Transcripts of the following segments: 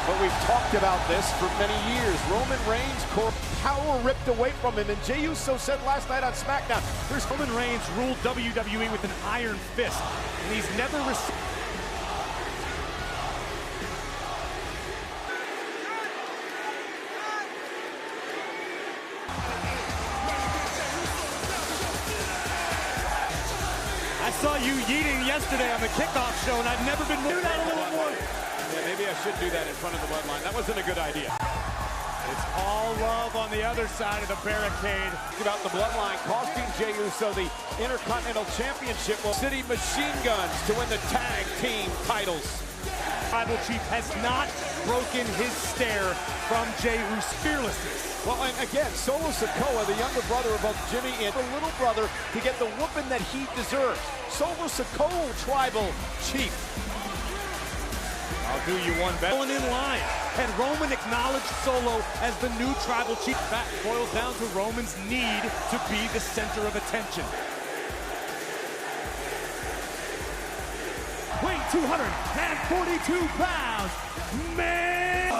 But we've talked about this for many years. Roman Reigns' core power ripped away from him, and Jey Uso said last night on SmackDown, there's Roman Reigns ruled WWE with an iron fist, and he's never received. I saw you yeeting yesterday on the kickoff show, and I've never been do that a little more. Yeah, maybe I should do that in front of the bloodline. That wasn't a good idea. It's all love on the other side of the barricade. About the bloodline costing Jey Uso the Intercontinental Championship. Well, City Machine Guns to win the tag team titles. Tribal Chief has not broken his stare from Jey Uso's fearlessness. Well, and again, Solo Sikoa, the younger brother of both Jimmy and the little brother, to get the whooping that he deserves. Solo Sikoa, Tribal Chief. I'll do you one better. Going in line. And Roman acknowledged Solo as the new Tribal Chief. That boils down to Roman's need to be the center of attention. Weight 242 pounds. Man!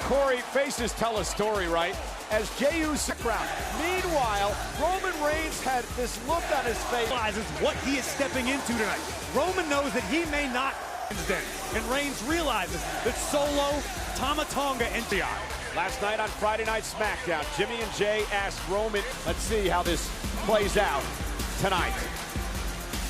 Corey, faces tell a story, right? As Jey Uso crowd. Meanwhile, Roman Reigns had this look on his face. Realizes what he is stepping into tonight. Roman knows that he may not then, and Reigns realizes that Solo, Tama Tonga, and Jey. Last night on Friday Night SmackDown, Jimmy and Jey asked Roman, let's see how this plays out tonight.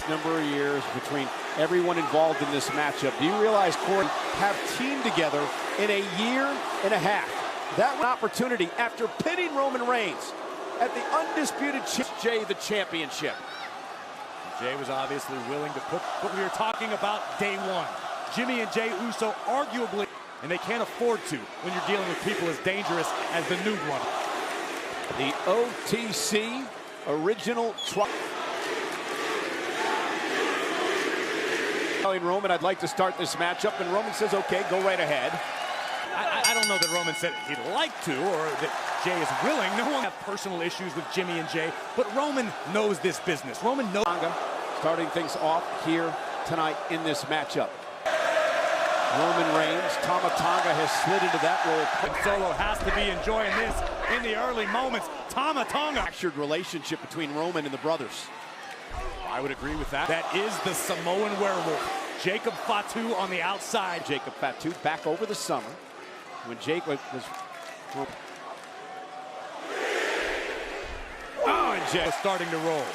Number of years between everyone involved in this matchup. Do you realize, Corey, have teamed together in a year and a half? That opportunity after pinning Roman Reigns at the undisputed Jey the championship. Jey was obviously willing to put what we were talking about day one. Jimmy and Jey Uso arguably, and they can't afford to when you're dealing with people as dangerous as the new one. The OTC original telling Roman, I'd like to start this matchup, and Roman says, okay, go right ahead. I don't know that Roman said he'd like to, or that Jey is willing. No one have personal issues with Jimmy and Jey, but Roman knows this business. Roman knows. Starting things off here tonight in this matchup. Roman Reigns, Tama Tonga has slid into that role. Solo has to be enjoying this in the early moments. Tama Tonga. Fractured relationship between Roman and the brothers. I would agree with that. That is the Samoan werewolf. Jacob Fatu on the outside. Jacob Fatu back over the summer when Jake was and Jey starting to roll.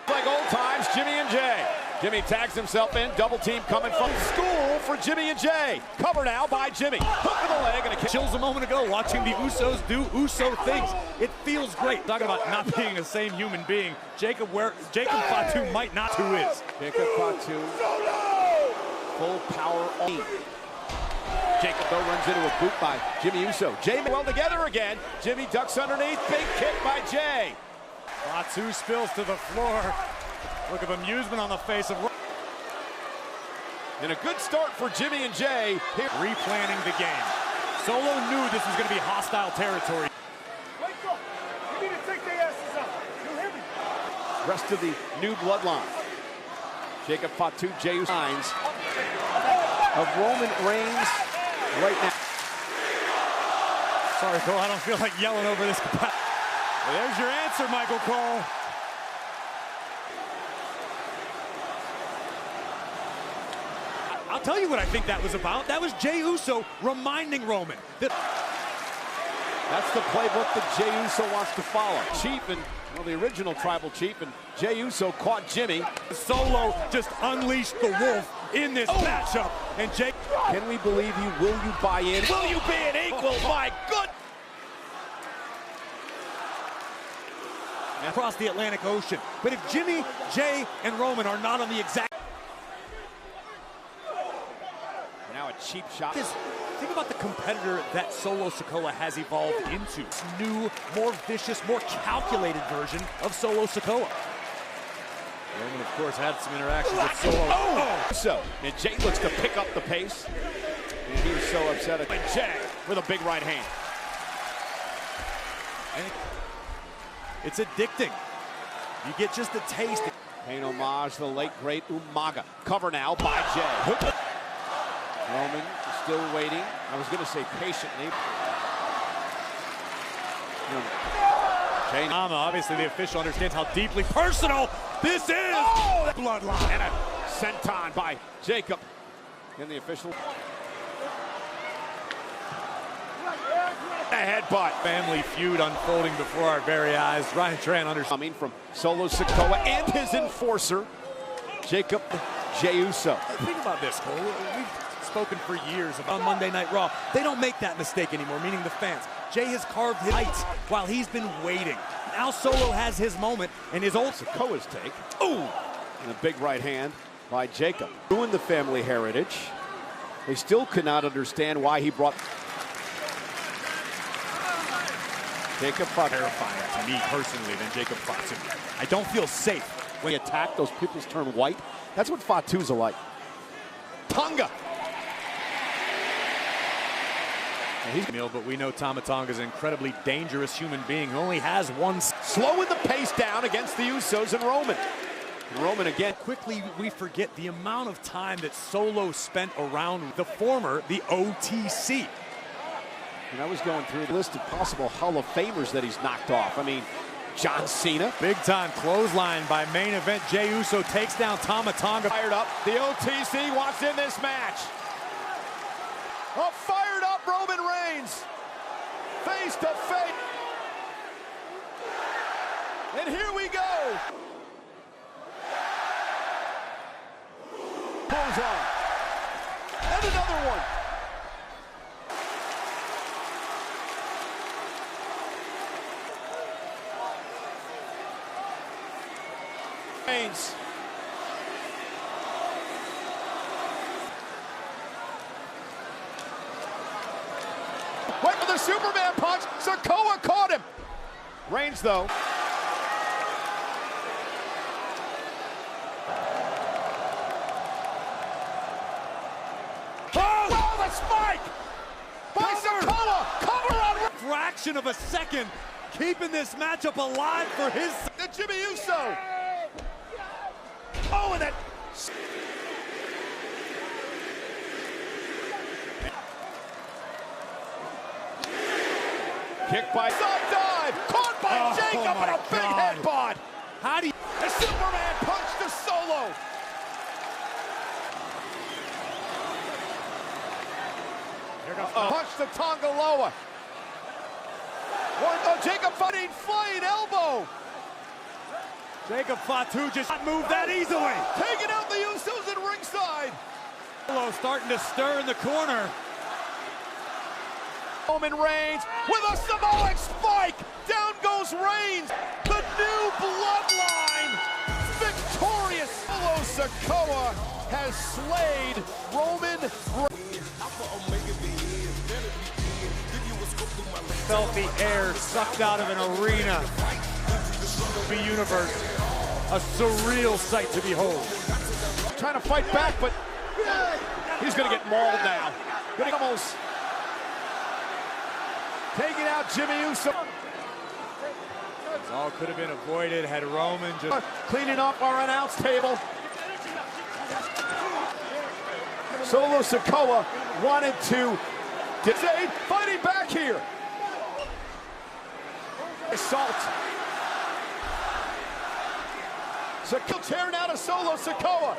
Like old times, Jimmy and Jey. Jimmy tags himself in, double team coming from school for Jimmy and Jey. Cover now by Jimmy. Hook to the leg and a kick. Chills a moment ago watching the Usos do Uso things. It feels great. Talking about not being the same human being. Jacob Fatu might not who is. Jacob Fatu. Full power on. Jacob though runs into a boot by Jimmy Uso. Jey well together again. Jimmy ducks underneath. Big kick by Jey. Fatu spills to the floor. Look of amusement on the face of. And a good start for Jimmy and Jey. Here replanning the game. Solo knew this was going to be hostile territory. Wake up! You need to take their asses out. You hear me? Rest of the new bloodline. Jacob Fatu, Jey Uso signs of Roman Reigns right now. Sorry, Cole, I don't feel like yelling over this. Well, there's your answer, Michael Cole. I'll tell you what I think that was about. That was Jey Uso reminding Roman that. That's the playbook that Jey Uso wants to follow. Chief and, well, the original Tribal Chief, and Jey Uso caught Jimmy. Solo just unleashed the wolf in this matchup. And Jey. Can we believe you? Will you buy in? Will you be an equal? My good. Across the Atlantic Ocean. But if Jimmy, Jey, and Roman are not on the exact. Now a cheap shot. Think about the competitor that Solo Sikoa has evolved into. This new, more vicious, more calculated version of Solo Sikoa. Roman, of course, had some interactions with Solo. So, and Jey looks to pick up the pace. And he was so upset at Jey with a big right hand. And it's addicting. You get just a taste. Paying homage to the late, great Umaga. Cover now by Jey. Roman still waiting. I was going to say patiently. Obviously, the official understands how deeply personal this is. Oh, bloodline. And a senton by Jacob. And the official. A headbutt. Family feud unfolding before our very eyes. Ryan Tran understands. Coming from Solo Sikoa and his enforcer, Jacob Jey Uso. Think about this, Cole. We've spoken for years about Monday Night Raw. They don't make that mistake anymore, meaning the fans. Jey has carved his heights while he's been waiting. Now Solo has his moment, and his old Sikoa's take. Ooh! And a big right hand by Jacob. Ruined the family heritage. They still could not understand why he brought Jacob Fatu. Terrifying to me personally than Jacob Fatu. I don't feel safe when he attacked. Those pupils turn white. That's what Fatu's are like. Tonga. But we know Tama Tonga is an incredibly dangerous human being who only has one. Slowing the pace down against the Usos and Roman. And Roman again. Quickly, we forget the amount of time that Solo spent around the OTC. And I was going through the list of possible Hall of Famers that he's knocked off. I mean, John Cena. Big time clothesline by main event. Jey Uso takes down Tama Tonga. Fired up. The OTC wants in this match. A fired up Roman Reigns. Face to face. And here we go. Pulls on. And another one. Reigns. Went for the Superman punch. Sikoa caught him. Reigns, though. Oh, the spike! By Sikoa! Cover on... Fraction of a second, keeping this matchup alive for his... The Jimmy Uso! Oh, and that... Kick by side dive, caught by Jacob and a big headbutt. How do you... The Superman punch to Solo. Punch to Tonga Loa. Jacob fighting flying elbow. Jacob Fatu just not moved that easily. Taking out the Usos at ringside. Solo starting to stir in the corner. Roman Reigns with a Samoan spike. Down goes Reigns. The new bloodline. Victorious. Solo Sikoa has slayed Roman Reigns. Felt the air sucked out of an arena. The universe. A surreal sight to behold. Trying to fight back, but he's going to get mauled now. Gonna almost taking out Jimmy Uso. This all could have been avoided had Roman just... Cleaning up our announce table. Solo Sikoa wanted to... Fighting back here. Assault. Sikoa tearing out of Solo Sikoa.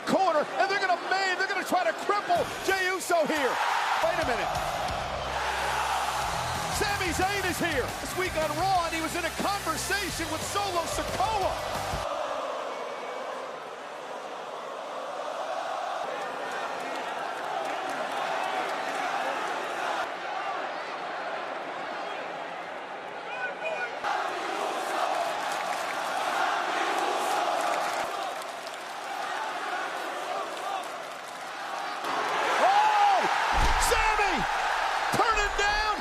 Corner, and they're gonna try to cripple Jey Uso here. Wait a minute. Sami Zayn is here. This week on Raw, and he was in a conversation with Solo Sikoa.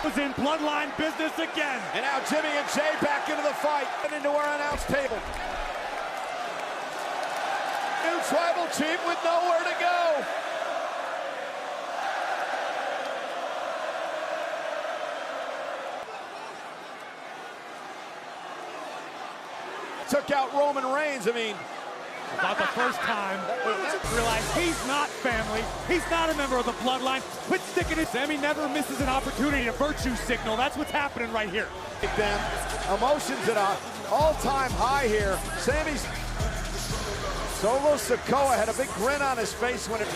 Was in bloodline business again. And now Jimmy and Jay back into the fight and into our announce table. New tribal chief with nowhere to go. Took out Roman Reigns. I mean, about the first time. realize he's not family. He's not a member of the bloodline. Quit sticking it. Sami never misses an opportunity to virtue signal. That's what's happening right here. Them emotions at an all-time high here. Sami's Solo Sikoa had a big grin on his face when it.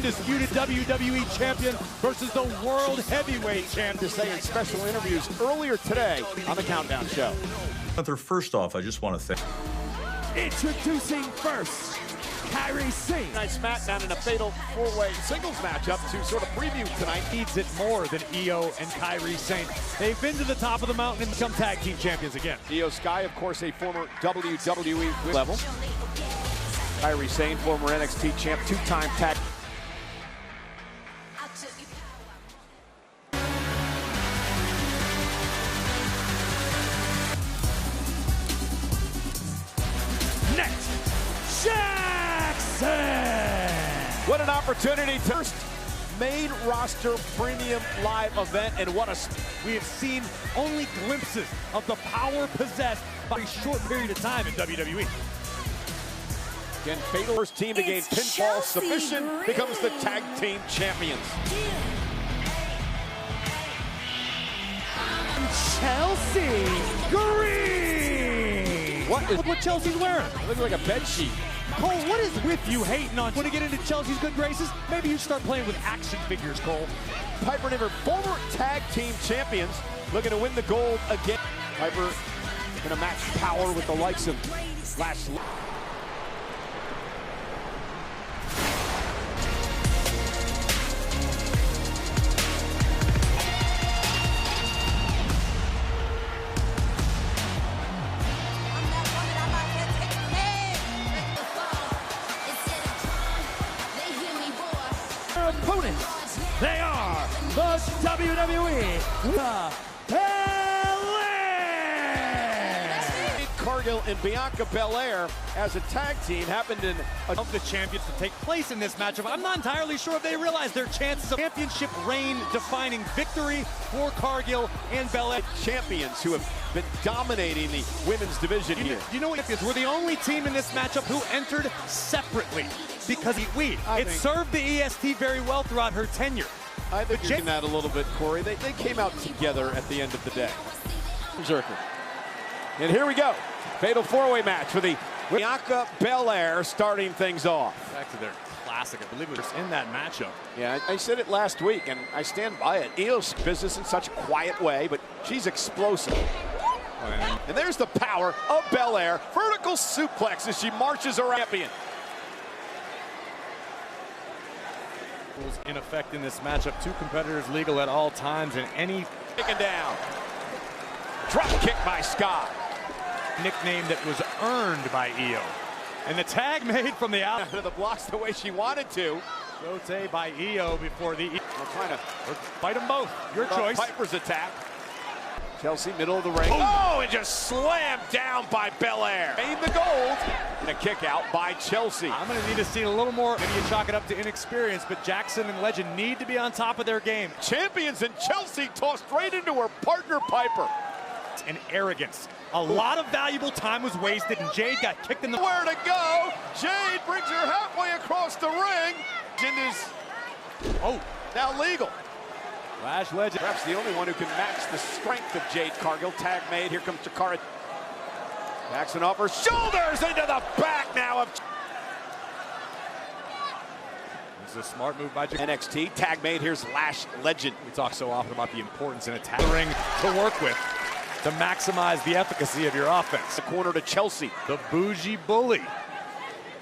Disputed WWE champion versus the world heavyweight champion. To say in special interviews earlier today on the Countdown Show. First off, I just want to thank. Introducing first, Kairi Sane. Nice SmackDown in a fatal four-way singles matchup to sort of preview tonight. Needs it more than Io and Kairi Sane. They've been to the top of the mountain and become tag team champions again. Io Sky, of course, a former WWE level. Kairi Sane, former NXT champ, two-time tag. What an opportunity to first main roster premium live event, and what a we have seen only glimpses of the power possessed by a short period of time in WWE. Again, fatal first team to gain pinfall submission becomes the tag team champions. Chelsea Green. Look what Chelsea's wearing. Looks like a bed sheet. Cole, what is with you hating on? Want to get into Chelsea's good graces? Maybe you start playing with action figures, Cole. Piper and Ivor, former tag team champions, looking to win the gold again. Piper going to match power with the likes of Lashley. Opponents, they are the WWE Belair. Cargill and Bianca Belair as a tag team happened in Of the champions to take place in this matchup. I'm not entirely sure if they realize their chances of championship reign defining victory for Cargill and Belair. champions who have been dominating the women's division here. You know what? We're the only team in this matchup who entered separately because it served the EST very well throughout her tenure. I think you're getting that a little bit, Corey. They came out together at the end of the day. Zerker. And here we go. Fatal four-way match for the Bianca Belair starting things off. Back to their classic. I believe it was in that matchup. Yeah, I said it last week, and I stand by it. Io's business in such a quiet way, but she's explosive. And there's the power of Belair. Vertical suplex as she marches around champion. In effect in this matchup, two competitors legal at all times in any. Taken down. Drop kick by Scott. Nickname that was earned by Io. And the tag made from the out. The blocks the way she wanted to. Rotate by Io before the. We're trying to Fight them both. Your choice. Piper's attack. Chelsea, middle of the ring. Oh, and just slammed down by Belair. Made the gold. And a kick out by Chelsea. I'm going to need to see a little more. Maybe you chalk it up to inexperience, but Jackson and Legend need to be on top of their game. Champions and Chelsea tossed right into her partner Piper. And arrogance. A lot of valuable time was wasted, and Jade got kicked in the. Where to go? Jade brings her halfway across the ring. Jin is now legal. Lash Legend. Perhaps the only one who can match the strength of Jade Cargill. Tag made. Here comes Takara. Jackson off her shoulders into the back now of. It's a smart move by NXT. Tag made. Here's Lash Legend. We talk so often about the importance in a tag ring to work with to maximize the efficacy of your offense. The corner to Chelsea. The bougie bully.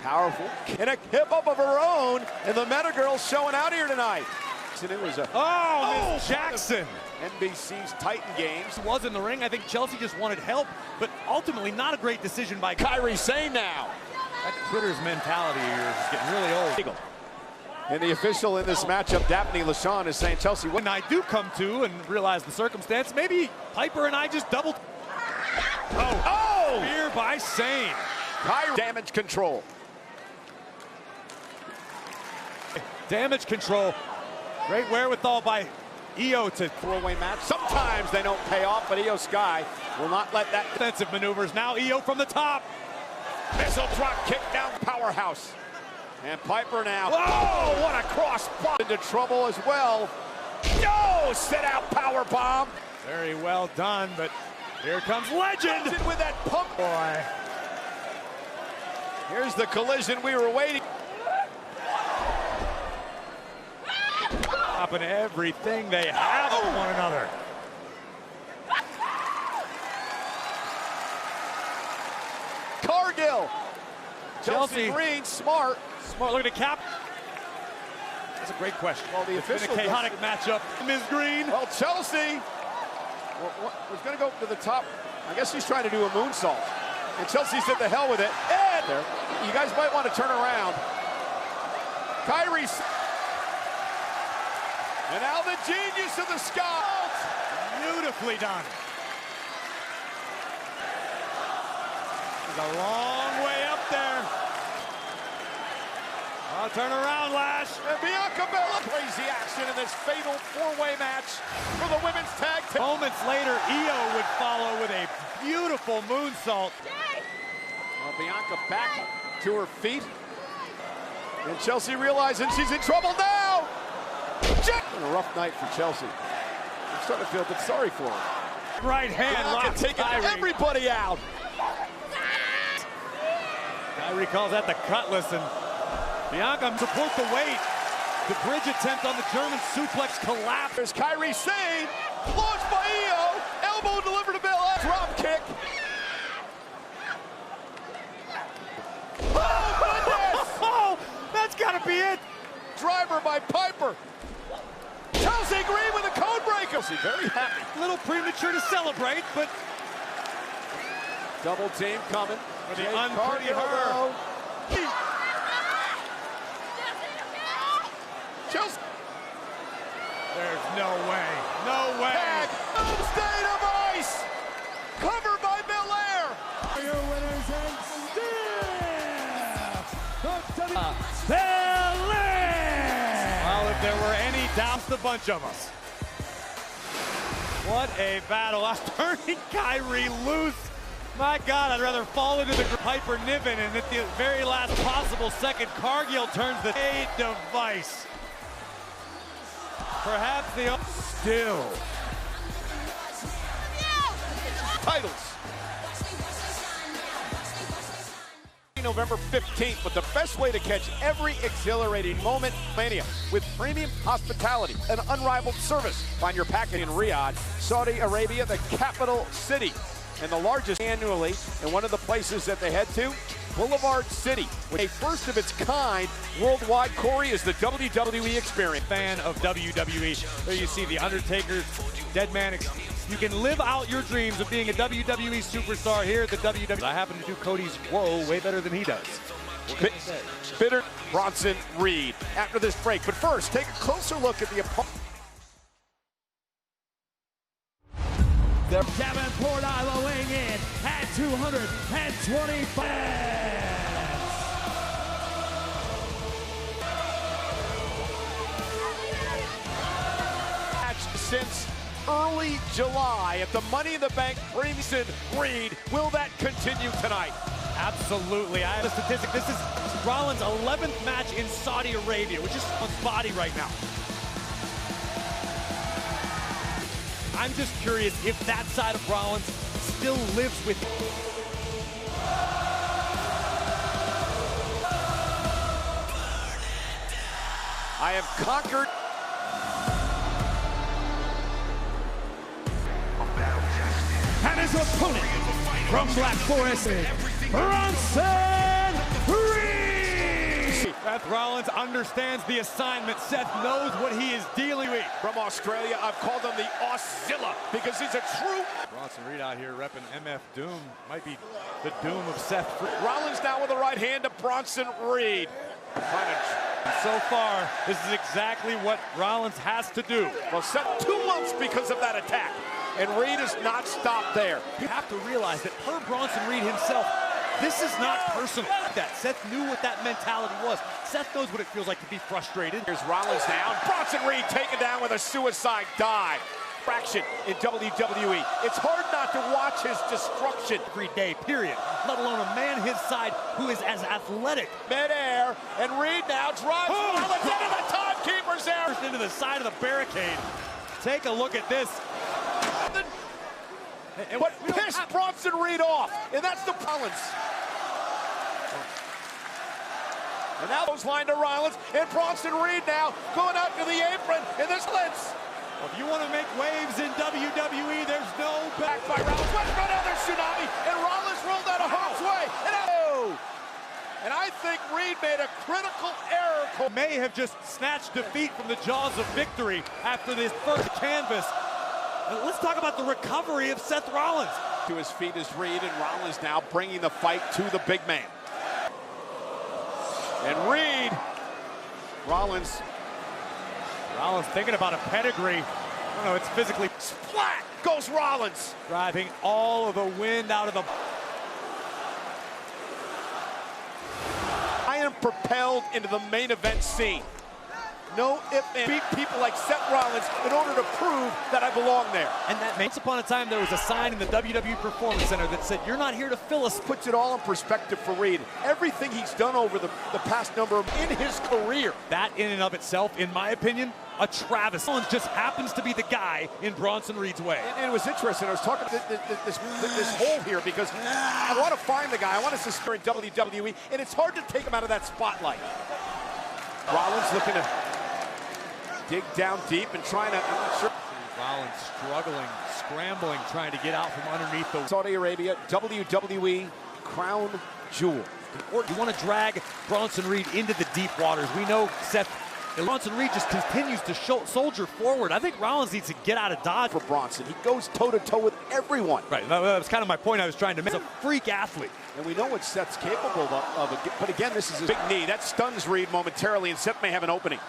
Powerful. And a hip up of her own. And the Meta Girl's showing out here tonight. And it was a Miss Jackson. NBC's Titan Games. Was in the ring. I think Chelsea just wanted help, but ultimately not a great decision by Kairi Sane now. That quitter's mentality of yours is getting really old. And the official in this matchup, Daphne LaShawn, is saying, Chelsea, when I do come to and realize the circumstance, maybe Piper and I just doubled. Spear by Sane. Kairi damage control. Damage control. Great wherewithal by Io to Throwaway match. Sometimes they don't pay off, but Io Sky will not let that. defensive maneuvers. Now Io from the top. Missile drop kick down powerhouse. And Piper now. Whoa, what a cross bump. Into trouble as well. No, sit out power bomb. Very well done, but here comes Legend. With that pump. Boy. Here's the collision we were waiting. Stopping everything they have on one another. Cargill. Chelsea. Green, smart. Smart looking to cap. That's a great question. Well, the It's been a official chaotic matchup. Ms. Green. Well, Chelsea was going to go to the top. I guess she's trying to do a moonsault. And Chelsea said the hell with it. And there, you guys might want to turn around. Kyrie. And now the genius of the sky. Beautifully done. He's a long way up there. I'll turn around, Lash. And Bianca Belair. Crazy action in this fatal four-way match for the women's tag team. Moments later, Io would follow with a beautiful moonsault. Well, Bianca back to her feet. And Chelsea realizing she's in trouble now. And a rough night for Chelsea. I'm starting to feel a bit sorry for her. Right hand Bianca lock. taking everybody out. Kyrie calls that the cutlass, and Bianca support the weight. The bridge attempt on the German suplex collapse. There's Kyrie Sane, launched by Io, elbow delivered to Belair, drop kick. Oh, goodness! Oh, that's got to be it. Driver by Piper. Chelsea Green with a code breaker. Chelsea very happy. A little premature to celebrate, but Double team coming. for the Jade unpretty Cargill, her. though. Chelsea. There's no way. No way. Tag. State of ice. Covered by Belair. Your winners and still the Belair! Well, if there were any doubts, the bunch of us. What a battle. I'm turning Kyrie loose. My God, I'd rather fall into the Piper Niven, and at the very last possible second, Cargill turns the device. Perhaps the still. Titles. November 15th, but the best way to catch every exhilarating moment, Mania, with premium hospitality and unrivaled service. Find your package in Riyadh, Saudi Arabia, the capital city, and the largest annually, and one of the places that they head to, Boulevard City, with a first of its kind worldwide. Corey is the WWE experience. Fan of WWE. There you see the Undertaker's Dead Man. You can live out your dreams of being a WWE superstar here at the WWE. I happen to do Cody's whoa way better than he does. Bitter Bronson Reed after this break. But first, take a closer look at the opponent. Davenport, Iowa weighing in at 225. Match since early July at the Money in the Bank Bronson Reed. Will that continue tonight? Absolutely. I have a statistic. This is Rollins' 11th match in Saudi Arabia, which is on his body right now. I'm just curious if that side of Rollins still lives with him. I have conquered. And his opponent from Black Forest, Bronson Reed. Seth Rollins understands the assignment. Seth knows what he is dealing with. From Australia, I've called him the Auszilla because he's a true. Bronson Reed out here repping MF Doom. Might be the doom of Seth. Rollins now with the right hand to Bronson Reed. So far, this is exactly what Rollins has to do. Well, Seth 2 months because of that attack. And Reed has not stopped there. You have to realize that per Bronson Reed himself, This is not personal. That Seth knew what that mentality was. Seth knows what it feels like to be frustrated. Here's Rollins down. Bronson Reed taken down with a suicide dive. Fraction in WWE. It's hard not to watch his destruction. Every day, period. Let alone a man his side who is as athletic. Midair, and Reed now drives Rollins into the timekeeper's there. Into the side of the barricade. Take a look at this. But pissed Bronson Reed off, and that's the Rollins. And now goes line to Rollins, and Bronson Reed now going out to the apron, and this lens. Well, if you want to make waves in WWE, there's no back by Rollins. What's another tsunami, and Rollins rolled out of harm's way. And I think Reed made a critical error. May have just snatched defeat from the jaws of victory after this first canvas. Let's talk about the recovery of Seth Rollins. To his feet is Reed, and Rollins now bringing the fight to the big man. And Reed, Rollins thinking about a pedigree. I don't know, it's physically. Splat goes Rollins. Driving all of the wind out of the. I am propelled into the main event scene. No if and beat people like Seth Rollins in order to prove that I belong there. And that once upon a time there was a sign in the WWE Performance Center that said, "You're not here to fill us." Puts it all in perspective for Reed. Everything he's done over the past number of in his career. That in and of itself, in my opinion, a travesty. Rollins just happens to be the guy in Bronson Reed's way. And it was interesting. I was talking this hole here because I want to find the guy. I want to suspend in WWE, and it's hard to take him out of that spotlight. Rollins looking to dig down deep and trying to, I'm not sure. Rollins struggling, scrambling, trying to get out from underneath the Saudi Arabia, WWE crown jewel. Or you want to drag Bronson Reed into the deep waters. We know Bronson Reed just continues to soldier forward. I think Rollins needs to get out of dodge. For Bronson, he goes toe-to-toe with everyone. Right, that was kind of my point I was trying to make. He's a freak athlete. And we know what Seth's capable of. But again, this is a big knee. That stuns Reed momentarily, and Seth may have an opening.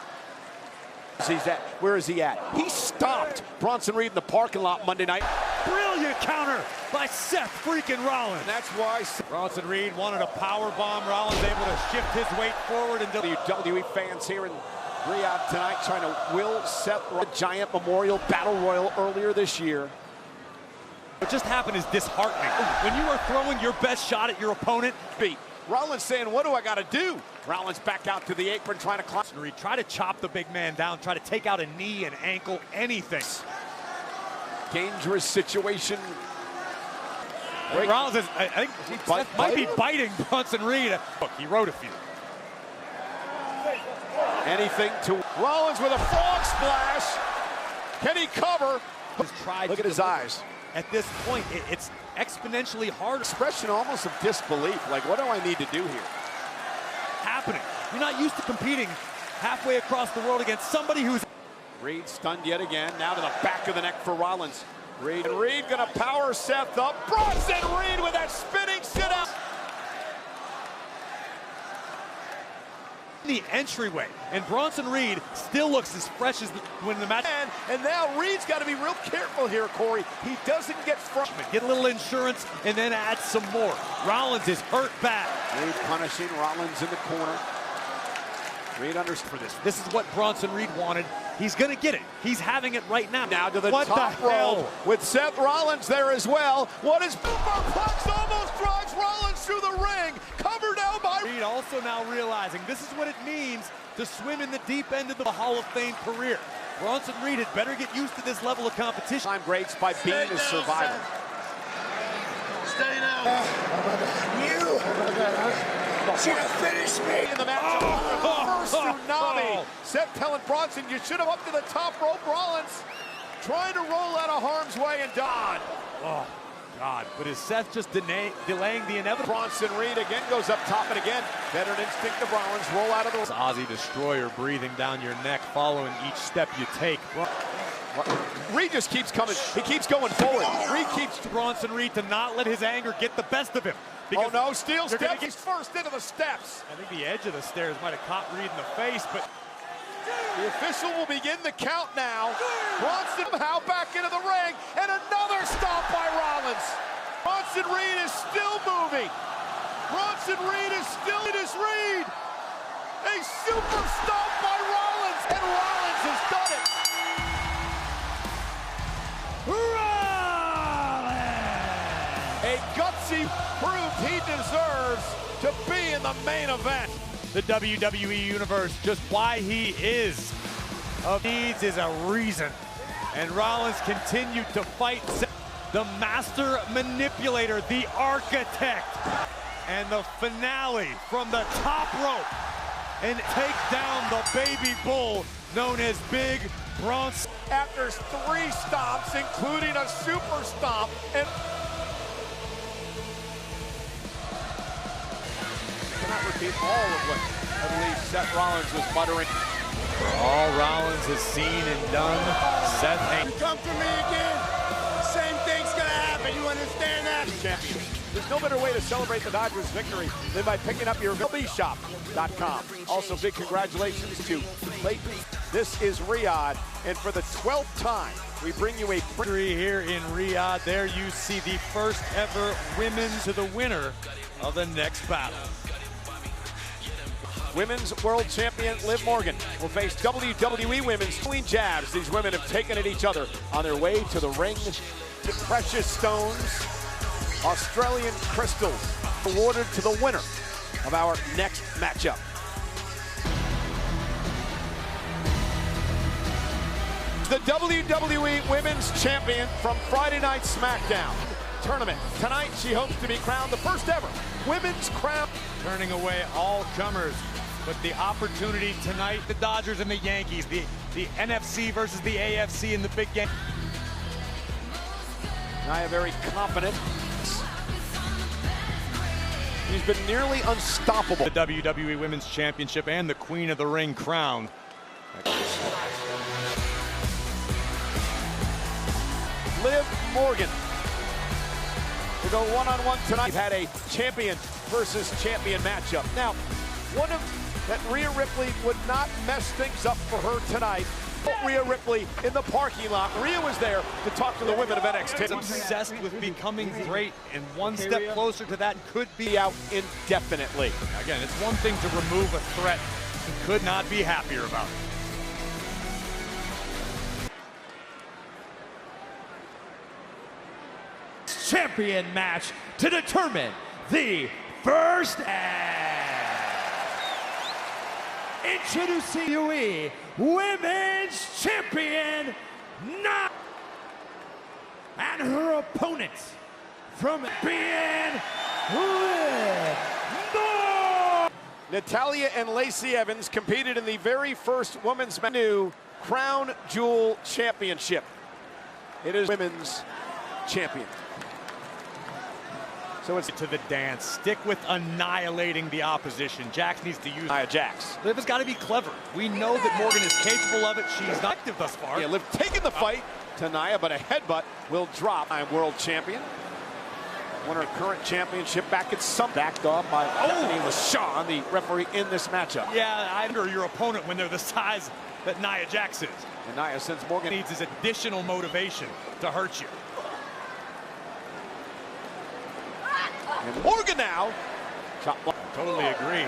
Where is he at? He stopped Bronson Reed in the parking lot Monday night. Brilliant counter by Seth freaking Rollins. And that's why Bronson Reed wanted a power bomb. Rollins able to shift his weight forward. And WWE fans here in Riyadh tonight trying to will Seth a giant memorial battle royal earlier this year. What just happened is disheartening. When you are throwing your best shot at your opponent, beat. Rollins saying, what do I got to do? Rollins back out to the apron trying to climb. Reed try to chop the big man down, try to take out a knee, an ankle, anything. Dangerous situation. Rollins is, I think Seth might be biting Bronson Reed. Look, he wrote a few. Anything to Rollins with a frog splash. Can he cover? Look at his eyes. At this point, it's exponentially hard. Expression almost of disbelief. Like, what do I need to do here? Happening. You're not used to competing halfway across the world against somebody who's. Reed stunned yet again. Now to the back of the neck for Rollins. Reed gonna power Seth up. Bronson Reed with that spinning sit out. The entryway, and Bronson Reed still looks as fresh as when the match. And now Reed's got to be real careful here, Corey. He doesn't get frustrated. Get a little insurance and then add some more. Rollins is hurt bad. Reed punishing Rollins in the corner. Reed understands for this. This is what Bronson Reed wanted. He's going to get it. He's having it right now. Now to the what top the hell? rope with Seth Rollins there as well. What is Superplex almost drives Rollins through the ring. Covered now by Reed also now realizing this is what it means to swim in the deep end of the Hall of Fame career. Bronson Reed had better get used to this level of competition. Time breaks by being a survivor. Stay down. Should have finished me in the match. First tsunami. Seth telling Bronson, you should have up to the top rope. Rollins trying to roll out of harm's way and Don. Oh, God. But is Seth just delaying the inevitable? Bronson Reed again goes up top and again. Veteran instinct of Rollins. Roll out of the... Aussie Destroyer breathing down your neck following each step you take. Reed just keeps coming. He keeps going forward. Reed keeps... Bronson Reed to not let his anger get the best of him. Oh no, steel steps. He's first into the steps. I think the edge of the stairs might have caught Reed in the face, but... The official will begin the count now. Bronson somehow back into the ring, and another stop by Rollins. Bronson Reed is still moving. Bronson Reed is still in his Reed. A super stomp by Rollins, and Rollins has done it. Rollins! A gutsy proof he deserves to be in the main event. The WWE Universe, just why he is of needs is a reason. And Rollins continued to fight the master manipulator, the architect. And the finale from the top rope. And take down the baby bull known as Big Bronson. After 3 stomps, including a super stomp, and Cannot repeat all of what I believe Seth Rollins was muttering. For all Rollins has seen and done, Seth ain't. come for me again, same thing's gonna happen. You understand that? Champion. There's no better way to celebrate the Dodgers' victory than by picking up your MLBshop.com. Also, big congratulations to Clayton. This is Riyadh, and for the 12th time, we bring you a Victory here in Riyadh. There you see the first ever women to the winner of the next battle. Women's World Champion Liv Morgan will face WWE Women's Queen Jabs. These women have taken at each other on their way to the ring. Precious stones, Australian crystals, awarded to the winner of our next matchup. The WWE Women's Champion from Friday Night SmackDown tournament. Tonight, she hopes to be crowned the first ever Women's Crown. Turning away all comers. But the opportunity tonight, the Dodgers and the Yankees, the NFC versus the AFC in the big game. Nia very confident. He's been nearly unstoppable. The WWE Women's Championship and the Queen of the Ring crown. Liv Morgan to go one-on-one tonight. We've had a champion versus champion matchup. Now, one of that Rhea Ripley would not mess things up for her tonight. Rhea Ripley in the parking lot. Rhea was there to talk to the women of NXT. Obsessed with becoming great, and one step closer to that could be Out indefinitely. Again, it's one thing to remove a threat he could not be happier about. Champion match to determine the first introducing UE Women's Champion Nia and her opponents from being Liv Morgan. Natalya and Lacey Evans competed in the very first women's new Crown Jewel Championship. It is women's champion. So it's To the dance. Stick with annihilating the opposition. Jax needs to use Nia Jax. Liv has got to be clever. We know that Morgan is capable of it. She's not active thus far. Yeah, Liv taking the fight to Nia, but a headbutt will drop. I'm world champion. Won her current championship back at some. Backed off by Bethany LaShawn, the referee in this matchup. Yeah, I under your opponent when they're the size that Nia Jax is. And Nia, since Morgan Needs his additional motivation to hurt you. and Morgan now. Chop block. Totally agree.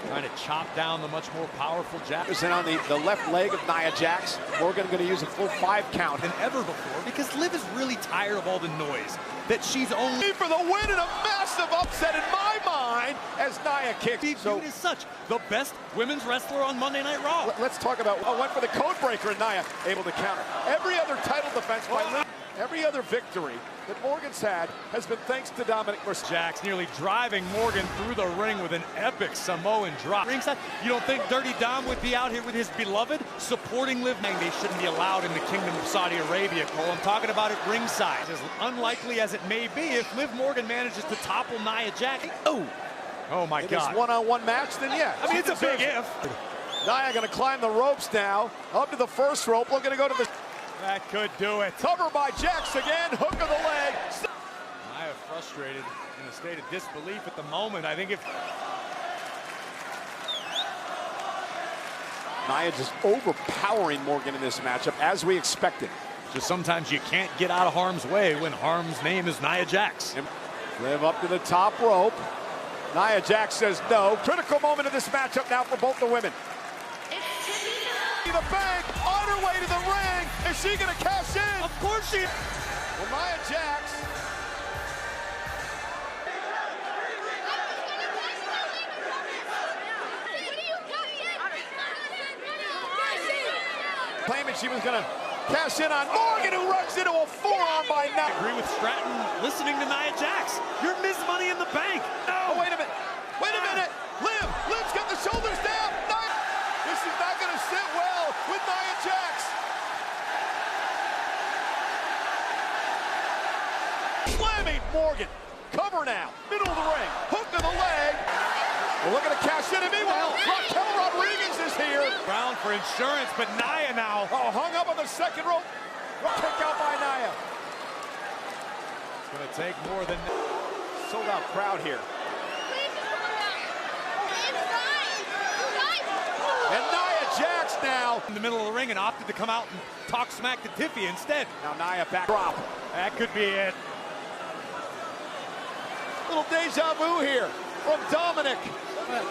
Trying to chop down the much more powerful Jax And on the left leg of Nia Jax, Morgan going to use a full 5 count. than ever before, because Liv is really tired of all the noise that she's only For the win and a massive upset in my mind as Nia kicks. viewed So as such the best women's wrestler on Monday Night Raw. let's talk about went for the code breaker and Nia able to counter. Every other title defense by Liv, every other victory that Morgan's had has been thanks to Dominic Mysterio. Jax nearly driving Morgan through the ring with an epic Samoan drop. Ringside, you don't think Dirty Dom would be out here with his beloved supporting Liv? They shouldn't be allowed in the Kingdom of Saudi Arabia, Cole. I'm talking about it ringside. As unlikely as it may be, if Liv Morgan manages to topple Nia Jax. Oh my In this God. one-on-one match, then yeah. I mean, she it's a big deserves if. it. Nia going to climb the ropes now, up to the first rope. Looking to go to the That could do it. cover by Jax again. Hook of the leg. Nia frustrated in a state of disbelief at the moment. I think if Nia just overpowering Morgan in this matchup, as we expected. just sometimes you can't get out of harm's way when harm's name is Nia Jax. Liv up to the top rope. Nia Jax says no. Critical moment of this matchup now for both the women. The bank on her way to the ring. Is she going to cash in? Of course she. Well, Nia Jax. Claiming she was going to cash in on Morgan, who runs into a forearm by Nia. I agree with Stratton listening to Nia Jax. You're Miss Money in the Bank. No. Oh, wait a minute. Wait a minute. Liv's got the shoulders down. Nia. This is not going to sit well with Nia Jax. Slamming Morgan. Cover now. Middle of the ring. Hook to the leg. We're looking to cash in. And meanwhile, Raquel Rodriguez is here. Round for insurance, but Nia now. Oh, hung up on the second rope. Kick out by Nia. It's going to take more than... Sold out crowd here. And Nia Jax now. In the middle of the ring and opted to come out and talk smack to Tiffy instead. Now Nia back drop. That could be it. Little deja vu here from Dominic.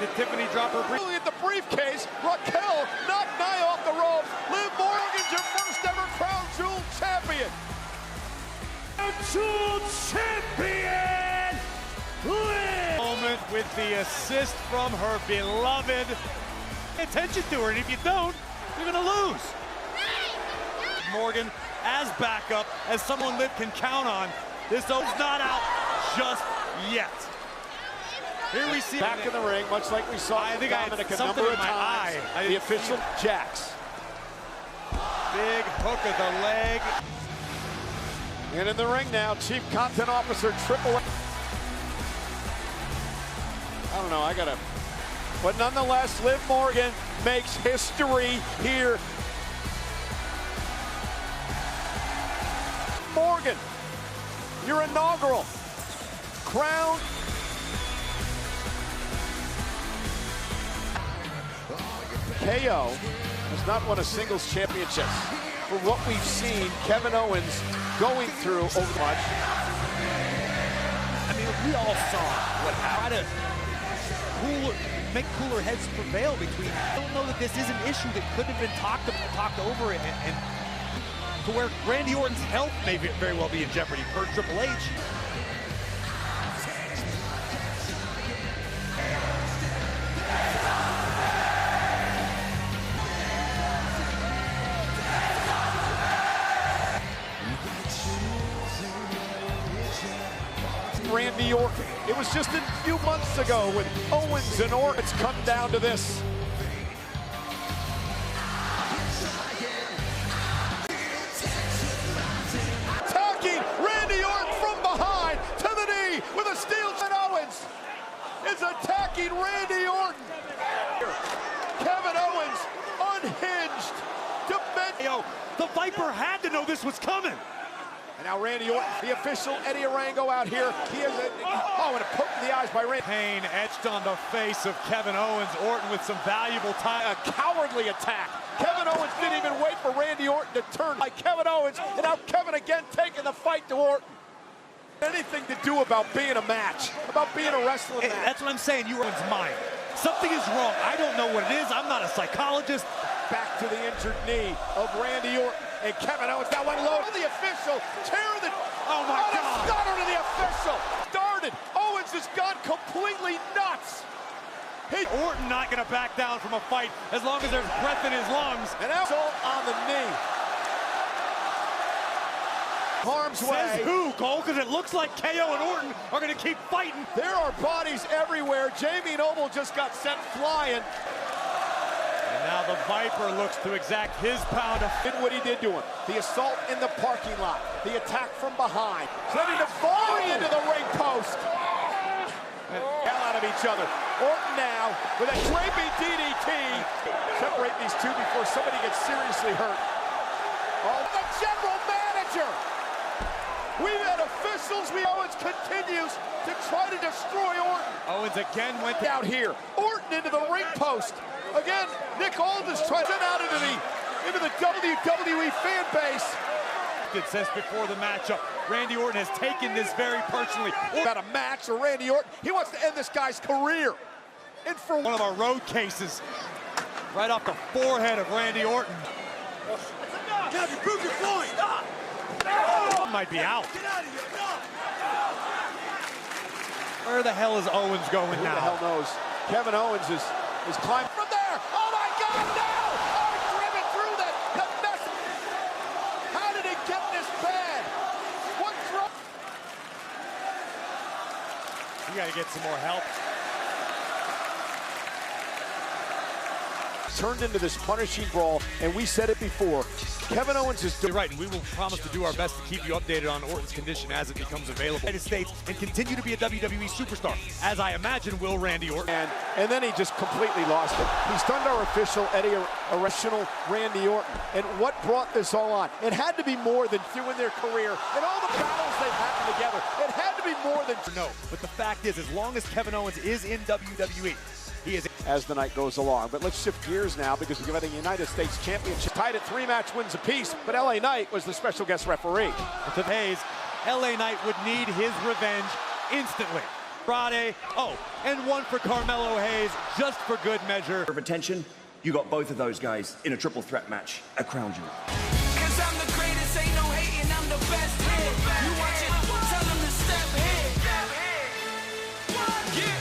Did Tiffany drop her brief? At the briefcase, Raquel knocked Nia off the ropes. Liv Morgan's your first ever Crown Jewel champion. Crown Jewel champion! Liv! Moment with the assist from her beloved. Pay attention to her, and if you don't, you're gonna lose. Morgan as backup, as someone Liv can count on. This is not out just yet. Here we see back in the ring, much like we saw Dominic a number of times. The official Jax. Big hook of the leg. And in the ring now, Chief Content Officer Triple H. I don't know, I gotta. But nonetheless, Liv Morgan makes history here. Morgan, your inaugural Crown KO has not won a singles championship. For what we've seen Kevin Owens going through over much. I mean, we all saw what happened. Make cooler heads prevail between. I don't know that this is an issue that could have been talked over and to where Randy Orton's health may very well be in jeopardy per Triple H. Randy Orton. It was just a few months ago when Owens and Orton. It's come down to this. Attacking Randy Orton from behind to the knee with a steel. And Owens is attacking Randy Orton. Kevin Owens unhinged. The Viper had to know this was coming. And now Randy Orton, the official Eddie Arango out here. He is and a poke in the eyes by Randy. Pain etched on the face of Kevin Owens. Orton with some valuable time. A cowardly attack. Kevin Owens didn't even wait for Randy Orton to turn like Kevin Owens, and now Kevin again taking the fight to Orton. Anything to do about being a match, about being a wrestling match. That's what I'm saying. You Owens' mind. Something is wrong. I don't know what it is. I'm not a psychologist. Back to the injured knee of Randy Orton. And Kevin Owens got one low. The official tearing the... Oh, my God. Stunner to the official. Started. Owens has gone completely nuts. Orton not going to back down from a fight as long as there's breath in his lungs. And assault on the knee. Harm's way. Says who, Cole? Because it looks like KO and Orton are going to keep fighting. There are bodies everywhere. Jamie Noble just got sent flying. And now the Viper looks to exact his pound of... Did what he did to him. The assault in the parking lot. The attack from behind. Sending the volley into the ring post. Hell out of each other. Orton now with a draping DDT. Separate these two before somebody gets seriously hurt. Oh, the general manager. We've had officials. Owens continues to try to destroy Orton. Owens again went out here. Orton into the ring post. Again, Nick Aldis trying to get out into the WWE fan base. expected since before the matchup. Randy Orton has taken this very personally. About a match or Randy Orton. He wants to end this guy's career. And for One of our road cases right off the forehead of Randy Orton. now you prove your point. Stop. Might be out. Get out of here. No. Where the hell is Owens going Who the now? hell knows? Kevin Owens is climbing from there. Oh my God, no! Oh, driven through the mess. How did it get this bad? What drove? You got to get some more help. Turned into this punishing brawl, and we said it before. Kevin Owens is You're right, and we will promise to do our best to keep you updated on Orton's condition as it becomes available in the United States and continue to be a WWE superstar, as I imagine will Randy Orton. and then he just completely lost it. He stunned our official Eddie Original Randy Orton. And what brought this all on? It had to be more than doing their career and all the battles they've had together. It had to be more than No, but the fact is, as long as Kevin Owens is in WWE, he is as the night goes along. But let's shift gears now because we've got a United States Championship tied at 3-match wins apiece. But LA Knight was the special guest referee. to Hayes. LA Knight would need his revenge instantly. Friday, and one for Carmelo Hayes, just for good measure. Of attention, you got both of those guys in a triple threat match at Crown Jewel. Cause I'm the greatest, ain't no hating, I'm the best. You watch it, tell them to step ahead.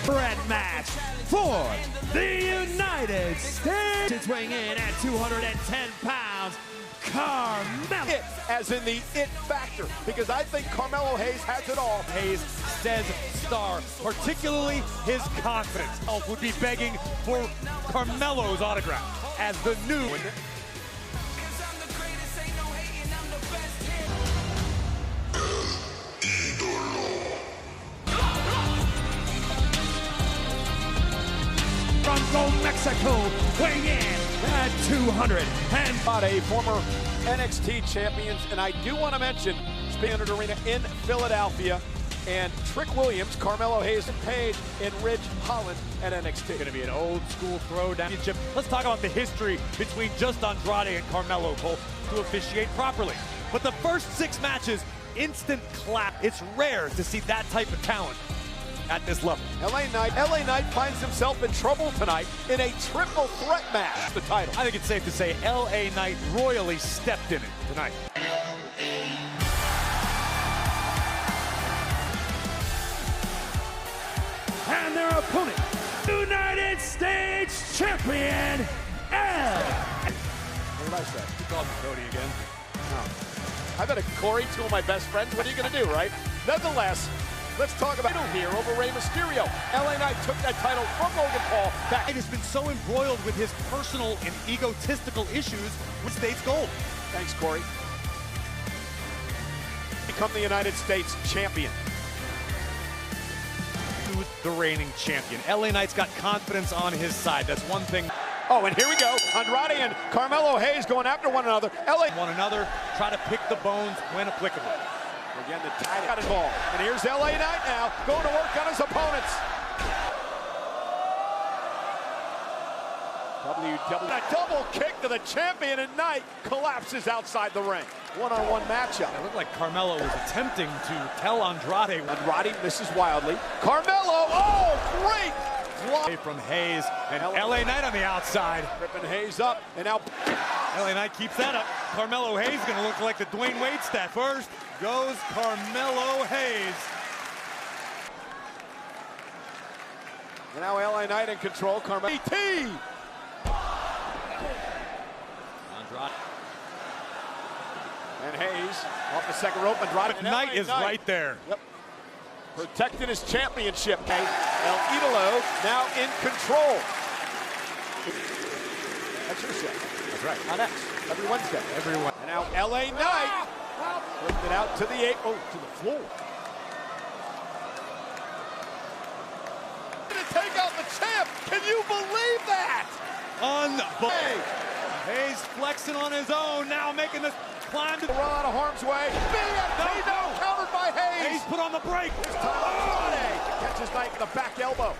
Threat match for the United States. It's weighing in at 210 pounds, Carmelo. It, as in the it factor, because I think Carmelo Hayes has it all. Hayes says star, particularly his confidence. Would be begging for Carmelo's autograph as the new. Cause I'm the greatest, ain't no hating, I'm the best. From Mexico, weighing in at 200 and A former NXT champions, and I do want to mention Spaniard Arena in Philadelphia, and Trick Williams, Carmelo Hayes, and Paige, and Ridge Holland at NXT. Going to be an old school throwdown. Let's talk about the history between just Andrade and Carmelo, Cole, to officiate properly. But the first 6 matches, instant clap. It's rare to see that type of talent at this level. LA Knight finds himself in trouble tonight in a triple threat match. The title. I think it's safe to say LA Knight royally stepped in it tonight. and their opponent, United States Champion, L. What did I say? You called me Cody again. I bet Corey, 2 of my best friends. What are you going to do, right? Nonetheless, let's talk about here over Rey Mysterio. LA Knight took that title from Logan Paul back. Knight has been so embroiled with his personal and egotistical issues with States Gold. Thanks, Corey. Become the United States champion. Who's the reigning champion? LA Knight's got confidence on his side. That's one thing. Oh, and here we go. Andrade and Carmelo Hayes going after one another. LA One another, try to pick the bones when applicable. again, the title got involved. And here's LA Knight now going to work on his opponents. A double kick to the champion, and Knight collapses outside the ring. One-on-one matchup. It looked like Carmelo was attempting to tell Andrade. Andrade misses wildly. Carmelo, oh, great block. From Hayes and LA Knight on the outside. Ripping Hayes up, and now LA Knight keeps that up. Carmelo Hayes going to look like the Dwayne Wade stat. First goes Carmelo Hayes. And now LA Knight in control. Carmelo. Andrade. And Hayes off the second rope. Andrade. And Knight LA is right there. Yep. Protecting his championship. El Idolo now in control. That's your show. That's right. On X. Every Wednesday. Everyone. And now LA Knight. Flipped it out to the to the floor. To take out the champ. Can you believe that? Unbelievable. Hayes flexing on his own, now making the climb to Run out of harm's way. BFT now countered by Hayes. Hayes put on the brake. Andrade catches Knight with a back elbow.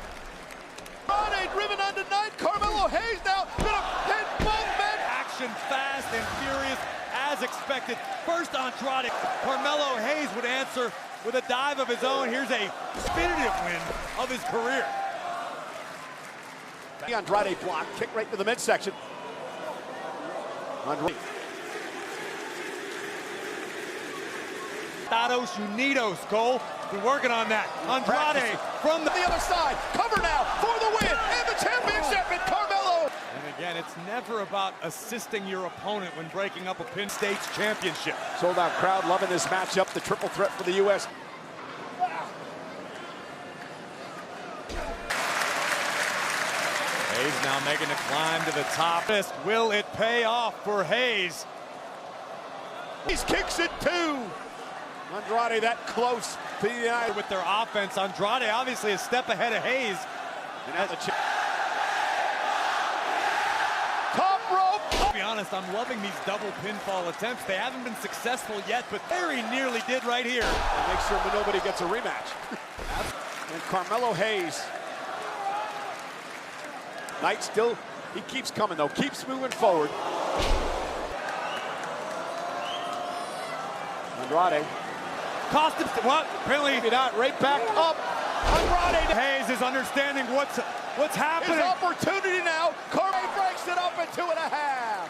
Andrade driven onto Knight. Carmelo Hayes now gonna pin both men. Action fast and furious as as expected. First Andrade. Carmelo Hayes would answer with a dive of his own. Here's a definitive win of his career. Andrade block, kick right to the midsection. Andrade. Estados Unidos, Cole. Been working on that. Andrade from The other side, cover now for the win and the championship, and Carmelo. And again, it's never about assisting your opponent when breaking up a Pin States championship. Sold out crowd loving this matchup, the triple threat for the U.S. Hayes now making a climb to the top. Will it pay off for Hayes? He kicks it too. Andrade that close to the United. With their offense, Andrade obviously a step ahead of Hayes. And now the Top rope. To be honest, I'm loving these double pinfall attempts. They haven't been successful yet, but very nearly did right here. And make sure nobody gets a rematch. And Carmelo Hayes. Knight still, he keeps coming though, keeps moving forward. Andrade. Cost him, what? Apparently Maybe not, right back up. Andrade. Hayes is understanding what's happening. His opportunity now. Carmelo breaks it up in 2.5.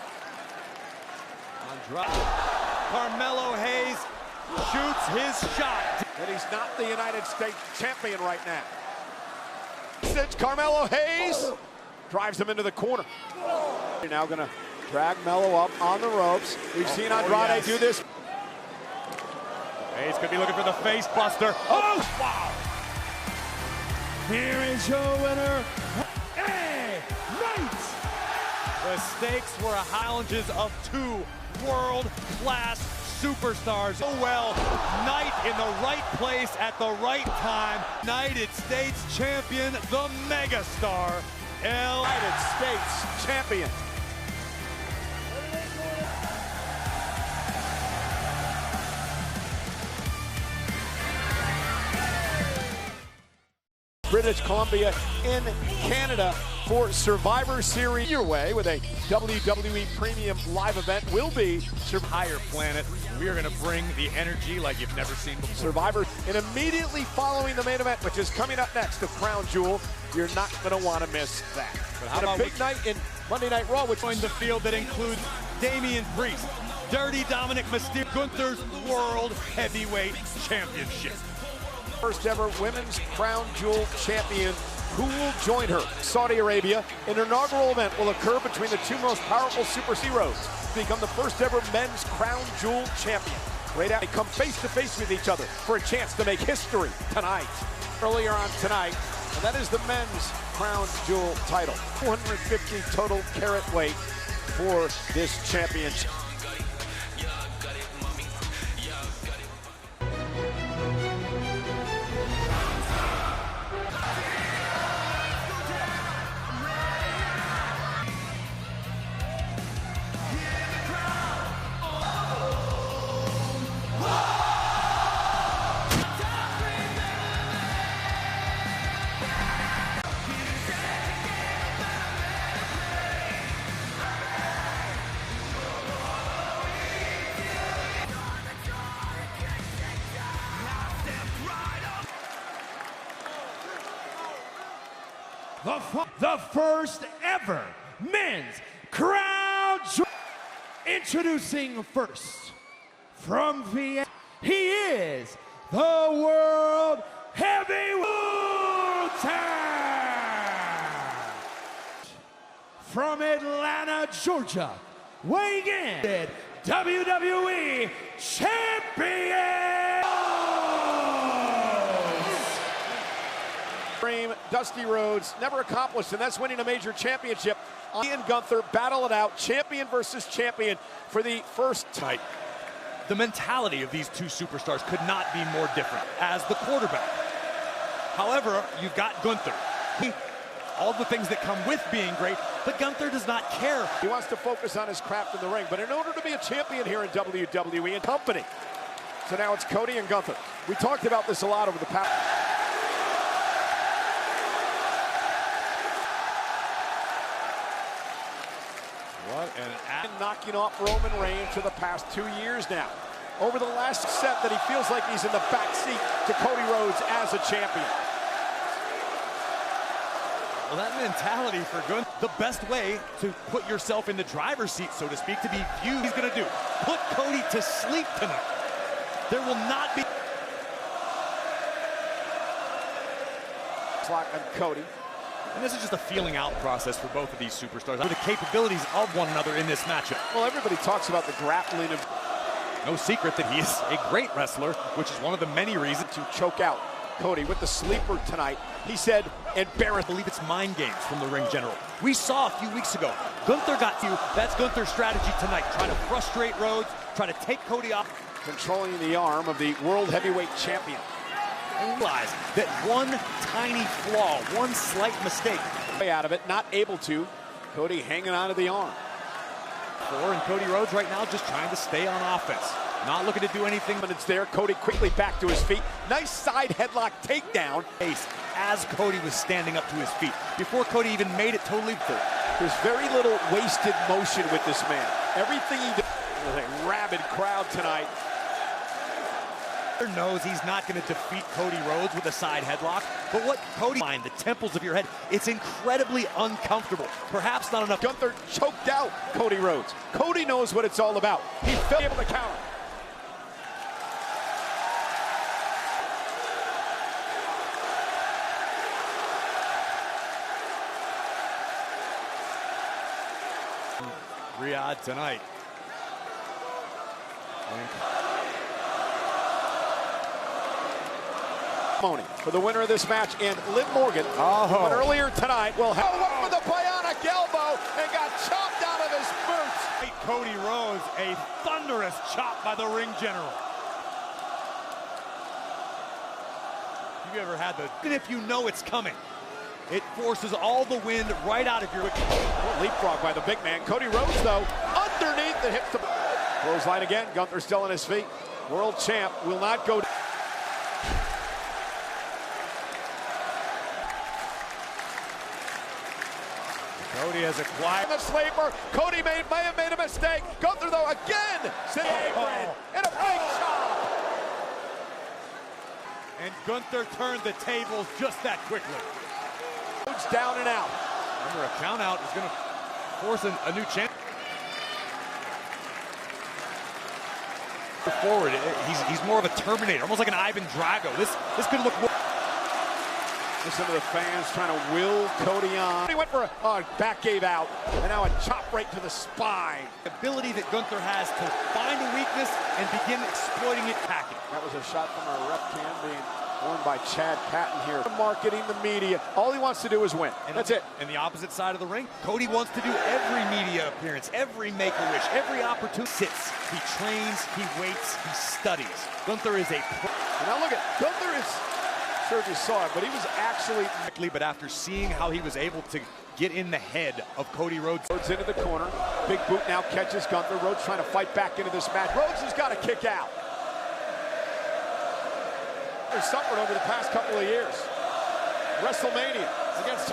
Andrade. Carmelo Hayes shoots his shot. And he's not the United States champion right now. Since Carmelo Hayes Drives him into the corner. You're now gonna drag Melo up on the ropes. We've seen Andrade do this. Hayes could be looking for the face buster. Oh, wow. Here is your winner, A. Knight. The stakes were Highlanders of two world-class superstars. So well, Knight in the right place at the right time. United States champion, the megastar, United States champion. British Columbia in Canada for Survivor Series. Your way with a WWE Premium live event will be higher planet. We are going to bring the energy like you've never seen before. Survivor, and immediately following the main event, which is coming up next, the Crown Jewel. You're not going to want to miss that. But how and about a big night in Monday Night Raw, which join the field that includes Damian Priest, Dirty Dominic Mysterio, Gunther's World Heavyweight Championship. first ever women's Crown Jewel champion. Who will join her? Saudi Arabia. An inaugural event will occur between the two most powerful superheroes to become the first ever men's Crown Jewel champion. Right out, they come face to face with each other for a chance to make history tonight. Earlier on tonight, and that is the men's Crown Jewel title. 250 total carat weight for this championship. The first ever men's Crown Jewel. Introducing first from Vienna, he is the World Heavyweight Champion. From Atlanta, Georgia, weighing in, WWE Champion. Dusty Rhodes never accomplished, and that's winning a major championship. Ian Gunther battle it out, champion versus champion for the first time. The mentality of these two superstars could not be more different as the quarterback. However, you've got Gunther. All the things that come with being great, but Gunther does not care. He wants to focus on his craft in the ring, but in order to be a champion here in WWE and company. So now it's Cody and Gunther. We talked about this a lot over the past. What an knocking off Roman Reigns for the past 2 years now. Over the last set that he feels like he's in the back seat to Cody Rhodes as a champion. Well, that mentality for Gunther, the best way to put yourself in the driver's seat, so to speak, to be viewed, he's going to do. Put Cody to sleep tonight. There will not be... Clock on Cody. And this is just a feeling out process for both of these superstars. The capabilities of one another in this matchup. Well, everybody talks about the grappling of... No secret that he is a great wrestler, which is one of the many reasons to choke out Cody with the sleeper tonight. He said, embarrass. I believe it's mind games from the ring general. We saw a few weeks ago, Gunther got you. That's Gunther's strategy tonight. Trying to frustrate Rhodes, trying to take Cody off. Controlling the arm of the World Heavyweight Champion. Realize that one tiny flaw, one slight mistake. Way out of it, not able to. Cody hanging onto the arm. And Cody Rhodes right now just trying to stay on offense. Not looking to do anything. But it's there. Cody quickly back to his feet. Nice side headlock takedown. As Cody was standing up to his feet. Before Cody even made it totally through. There's very little wasted motion with this man. Everything he does. There's a rabid crowd tonight. Knows he's not going to defeat Cody Rhodes with a side headlock, but what Cody mind the temples of your head, it's incredibly uncomfortable. Perhaps not enough. Gunther choked out Cody Rhodes. Cody knows what it's all about. He fell able to counter. Riyadh tonight. For the winner of this match, and Liv Morgan, who earlier tonight will have one for the bionic elbow and got chopped out of his boots. Cody Rhodes, a thunderous chop by the ring general. Have you ever had the, even if you know it's coming, it forces all the wind right out of your... Leapfrog by the big man. Cody Rhodes, though, underneath the hips. Clothesline again. Gunther still on his feet. World champ will not go. Cody has acquired the sleeper. Cody may have made a mistake. Gunther, though, again. Sitting apron and a big chop. And Gunther turned the tables just that quickly. Down and out. Remember, a count out is going to force a new champ. Forward, he's more of a Terminator, almost like an Ivan Drago. This could look more. Listen to the fans trying to will Cody on. He went for a back gave out, and now a chop right to the spine. The ability that Gunther has to find a weakness and begin exploiting it, packing. That was a shot from our ref cam being worn by Chad Patton here. The marketing, the media, all he wants to do is win. And that's it. And the opposite side of the ring, Cody wants to do every media appearance, every make-a-wish, every opportunity. Sits, he trains, he waits, he studies. Gunther is a pro. And now look at, Gunther is, sure if you saw it, but he was actually... But after seeing how he was able to get in the head of Cody Rhodes. Rhodes into the corner. Big boot now catches Gunther. Rhodes trying to fight back into this match. Rhodes has got to kick out. They've suffered over the past couple of years. WrestleMania against...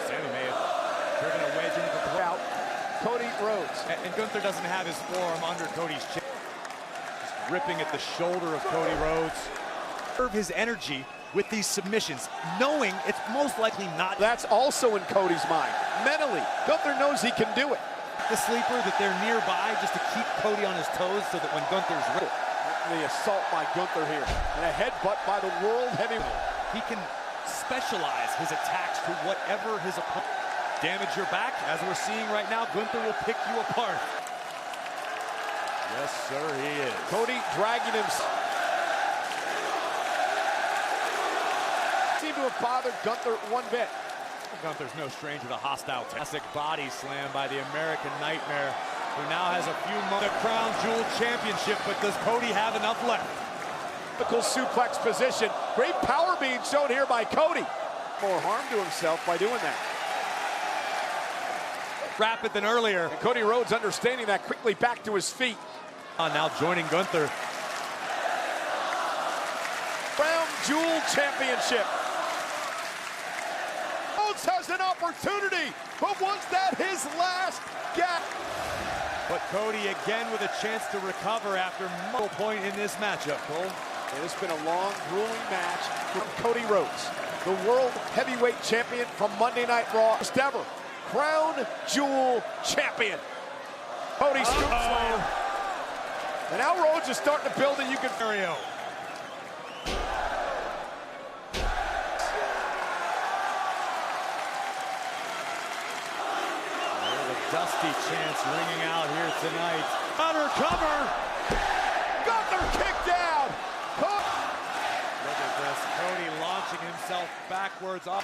Sammy may have driven a wedge into the out. Cody Rhodes. And Gunther doesn't have his forearm under Cody's chin. Just ripping at the shoulder of Cody Rhodes. Serve his energy with these submissions, knowing it's most likely not. That's also in Cody's mind. Mentally, Gunther knows he can do it. The sleeper, that they're nearby just to keep Cody on his toes so that when Gunther's ready. The assault by Gunther here. And a headbutt by the World Heavyweight. He can specialize his attacks to whatever his opponent. Damage your back, as we're seeing right now, Gunther will pick you apart. Yes, sir, he is. Cody dragging him. Seemed to have bothered Gunther one bit. Gunther's no stranger to hostile classic body slam by the American Nightmare, who now has a few moments. The Crown Jewel Championship, but does Cody have enough left? Typical suplex position. Great power being shown here by Cody. More harm to himself by doing that. Rapid than earlier. And Cody Rhodes understanding that, quickly back to his feet. Now joining Gunther. Crown Jewel Championship. Rhodes Rhodes has an opportunity, but was that his last gap? But Cody again with a chance to recover after multiple point in this matchup, Cole. It has been a long, grueling match from Cody Rhodes, the World Heavyweight Champion from Monday Night Raw. First ever Crown Jewel Champion. Cody scoops land. And now Rhodes is starting to build, and you can... Mario. Dusty chants ringing out here tonight. Under cover. Gunther kicked out. Look at this. Cody launching himself backwards up.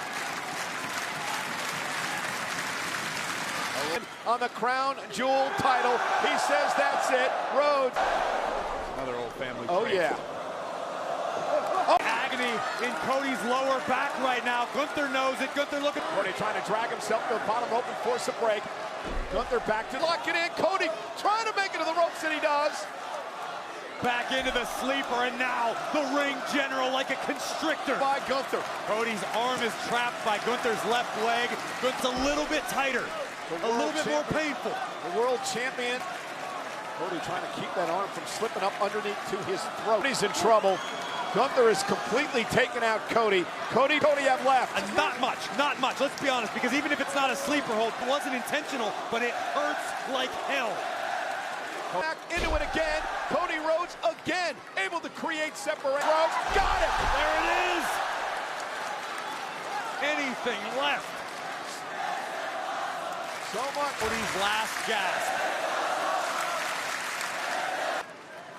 On the Crown Jewel title. He says that's it. Rhodes. Another old family Oh, trait. yeah. Agony in Cody's lower back right now. Gunther knows it. Gunther looking. Cody trying to drag himself to the bottom rope and force a break. Gunther back to lock it in. Cody trying to make it to the ropes, and he does. Back into the sleeper, and now the ring general like a constrictor. By Gunther. Cody's arm is trapped by Gunther's left leg. Gunther's a little bit tighter, a little bit more painful. The world champion. Cody trying to keep that arm from slipping up underneath to his throat. He's in trouble. Gunther is completely taken out Cody. Cody have left. And not much. Let's be honest, because even if it's not a sleeper hold, it wasn't intentional, but it hurts like hell. Back into it again. Cody Rhodes again able to create separation. Rhodes got it. There it is. Anything left? So much. Cody's last gasp.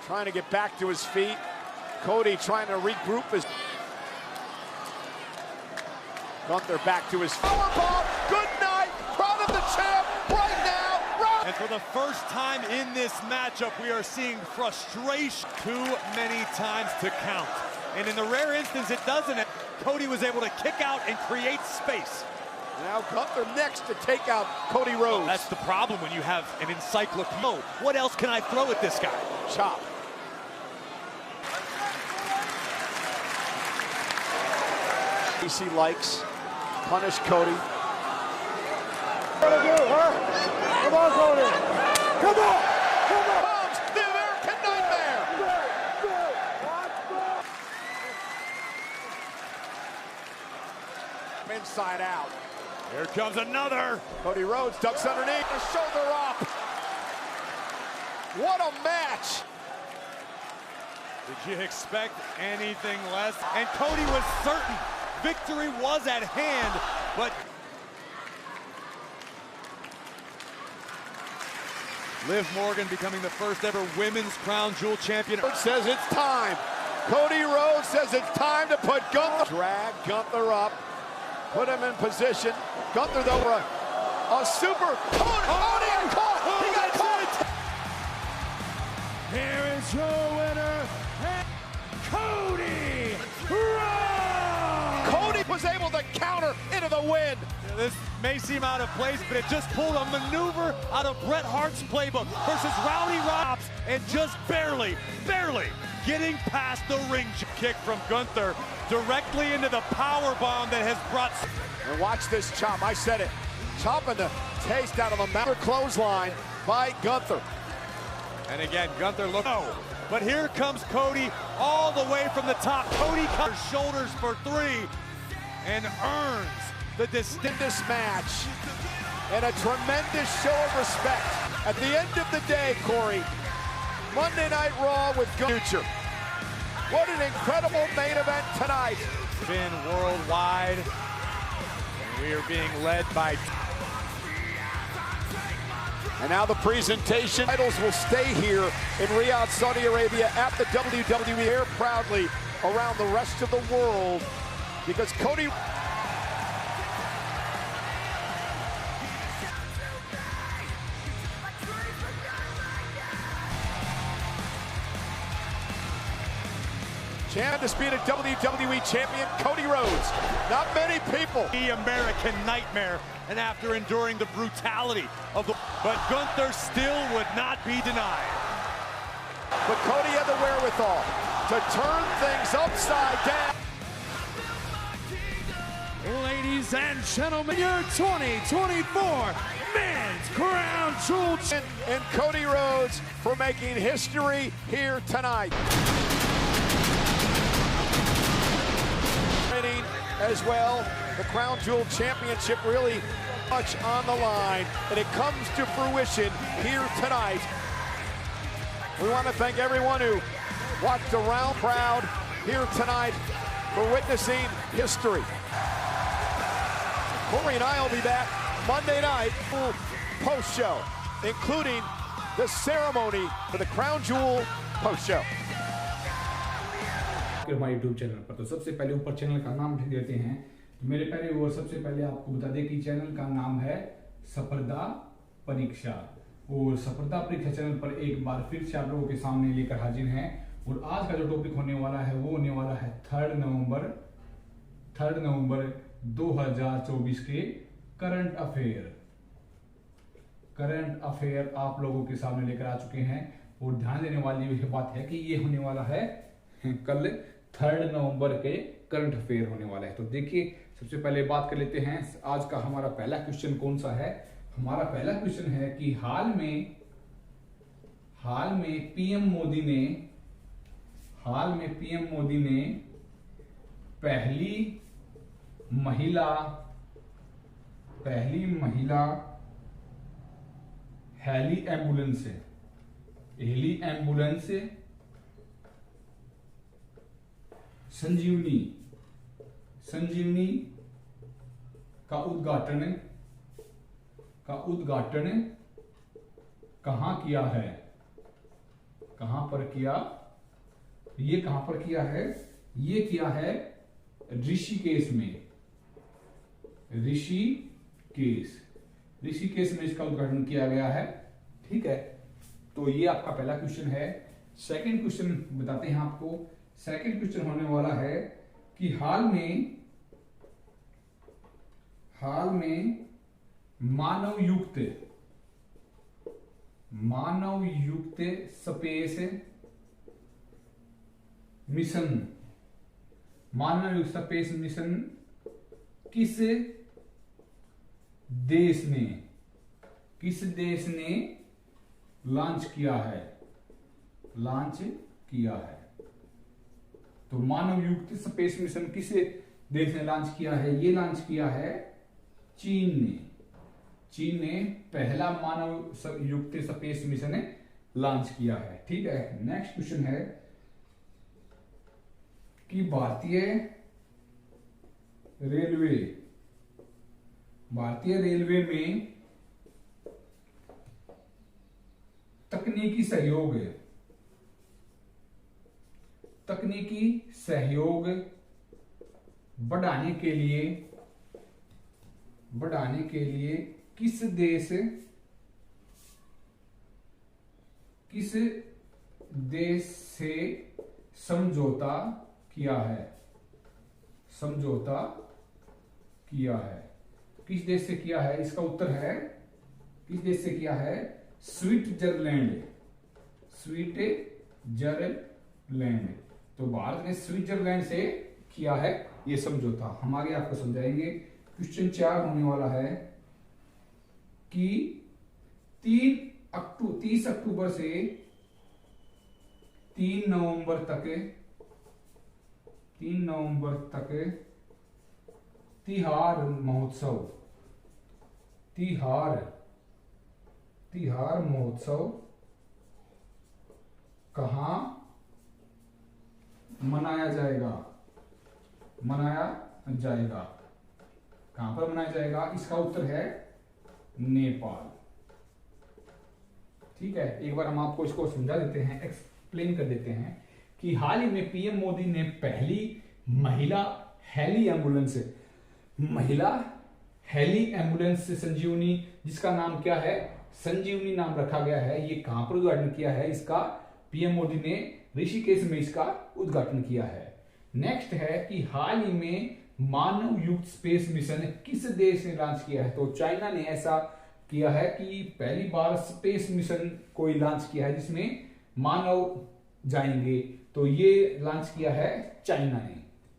Trying to get back to his feet. Cody trying to regroup his... Gunther back to his... Powerbomb! Good night! Proud of the champ right now! And for the first time in this matchup, we are seeing frustration too many times to count. And in the rare instance it doesn't, Cody was able to kick out and create space. Now Gunther next to take out Cody Rhodes. Well, that's the problem when you have an encyclopedia. What else can I throw at this guy? Chop. DC likes. Punish Cody. What to do, huh? Come on, Cody. Come on! Come on! Comes the American Nightmare! Inside out. Here comes another. Cody Rhodes ducks underneath, the shoulder up. What a match! Did you expect anything less? And Cody was certain victory was at hand, but Liv Morgan becoming the first ever women's Crown Jewel champion. Says it's time. Cody Rhodes says it's time to put Gunther. Drag Gunther up. Put him in position. Gunther, though, a super... Cody caught! He got caught! Here is your winner, Cody Rhodes! Cody was able to counter into the win. This may seem out of place, but it just pulled a maneuver out of Bret Hart's playbook versus Rowdy Roddy, and just barely getting past the ring. Kick from Gunther directly into the power bomb that has brought... And watch this chop. I said it. Chopping the taste out of a mountain clothesline by Gunther. And again, Gunther look. Oh, but here comes Cody all the way from the top. Cody covers shoulders for three and earns the This match. And a tremendous show of respect. At the end of the day, Corey, Monday Night Raw with Gunther. What an incredible main event tonight. Been worldwide. We are being led by... And now the presentation. Titles will stay here in Riyadh, Saudi Arabia at the WWE here proudly around the rest of the world because Cody... Undisputed WWE Champion Cody Rhodes. Not many people. The American Nightmare, and after enduring the brutality of the... But Gunther still would not be denied. But Cody had the wherewithal to turn things upside down. Ladies and gentlemen, your 2024 Men's Crown Jewel and Cody Rhodes for making history here tonight. As well, the Crown Jewel Championship really much on the line, and it comes to fruition here tonight. We want to thank everyone who watched around crowd here tonight for witnessing history. Corey and I will be back Monday night post-show, including the ceremony for the Crown Jewel post-show. हमारे YouTube channel पर तो सबसे पहले ऊपर channel का नाम देते हैं। मेरे प्यारे व्यूअर, सबसे पहले आपको बता दें कि चैनल का नाम है सफरदा परीक्षा, और सफरदा परीक्षा चैनल पर एक बार फिर से आप लोगों के सामने लेकर हाजिर हैं। और आज का जो टॉपिक होने वाला है वो होने वाला है 3 नवंबर 2024 के करंट अफेयर आप लोगों के सामने लेकर आ चुके हैं। और ध्यान देने वाली यह बात है कि ये होने वाला है कल 3 नवंबर के करंट अफेयर होने वाला है। तो देखिए, सबसे पहले बात कर लेते हैं आज का हमारा पहला क्वेश्चन कौन सा है। हमारा पहला क्वेश्चन है कि हाल में पीएम मोदी ने पहली महिला हेली एम्बुलेंस संजीवनी का उद्घाटन कहां किया है? कहां पर किया? ये कहां पर किया है? ये किया है ऋषिकेश में। ऋषिकेश में इसका उद्घाटन किया गया है। ठीक है, तो ये आपका पहला क्वेश्चन है। सेकंड क्वेश्चन बताते हैं आपको। सेकंड क्वेश्चन होने वाला है कि हाल में मानव युक्त स्पेस मिशन किस देश ने लॉन्च किया है? तो मानव युक्त स्पेस मिशन किस देश ने लॉन्च किया है? ये लॉन्च किया है चीन ने पहला मानव युक्त स्पेस मिशन लॉन्च किया है। ठीक है, नेक्स्ट क्वेश्चन है कि भारतीय रेलवे में तकनीकी सहयोग बढ़ाने के लिए किस देश से समझौता किया है? किस देश से किया है? इसका उत्तर है, किस देश से किया है? स्विट्जरलैंड। तो भारत ने स्विट्जरलैंड से किया है ये समझौता। हम आगे आपको समझाएंगे। क्वेश्चन 4 होने वाला है कि 30 अक्टूबर से 3 नवंबर तक तिहार महोत्सव कहां मनाया जाएगा? कहां पर मनाया जाएगा? इसका उत्तर है नेपाल। ठीक है, एक बार हम आपको इसको समझा देते हैं, एक्सप्लेन कर देते हैं कि हाल ही में पीएम मोदी ने पहली महिला हेली एम्बुलेंस संजीवनी, जिसका नाम क्या है? संजीवनी नाम रखा गया है। ये कहां पर उद्घाटन किया है इसका? पीएम मोदी ने ऋषिकेश में इसका उद्घाटन किया है। नेक्स्ट है कि हाल ही में मानव युक्त स्पेस मिशन किस देश ने लॉन्च किया है? तो चाइना ने ऐसा किया है कि पहली बार स्पेस मिशन कोई लॉन्च किया है जिसमें मानव जाएंगे, तो ये लॉन्च किया है चाइना ने।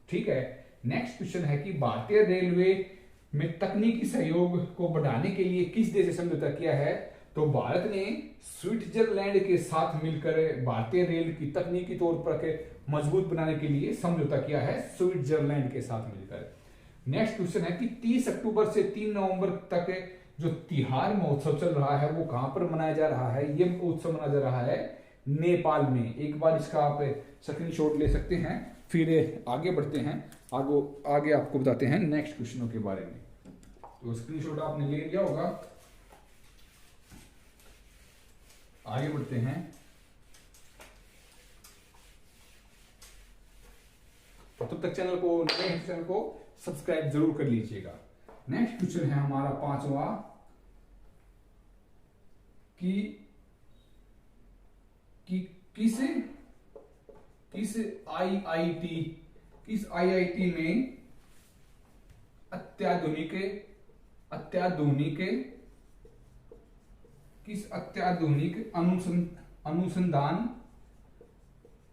ठीक है, नेक्स्ट क्वेश्चन है कि भारतीय रेलवे में तकनीकी सहयोग को बढ़ाने के लिए किस देश से समझौता किया है? तो भारत ने स्विट्जरलैंड के साथ मिलकर भारतीय रेल की तकनीकी तौर पर मजबूत बनाने के लिए समझौता किया है स्विट्जरलैंड के साथ मिलकर। नेक्स्ट क्वेश्चन है कि 30 अक्टूबर से 3 नवंबर तक जो तिहार महोत्सव चल रहा है वो कहां पर मनाया जा रहा है? ये उत्सव मनाया जा रहा है नेपाल में। एक बार इसका आप स्क्रीनशॉट ले सकते हैं। फिर आगे बढ़ते हैं, आगे आपको बताते हैं नेक्स्ट क्वेश्चनों के बारे में। तो स्क्रीनशॉट आपने ले लिया होगा, आगे बढ़ते हैं। तब तक चैनल को सब्सक्राइब जरूर कर लीजिएगा। नेक्स्ट क्वेश्चन है हमारा 5वां कि किस आईआईटी में अत्याधुनिक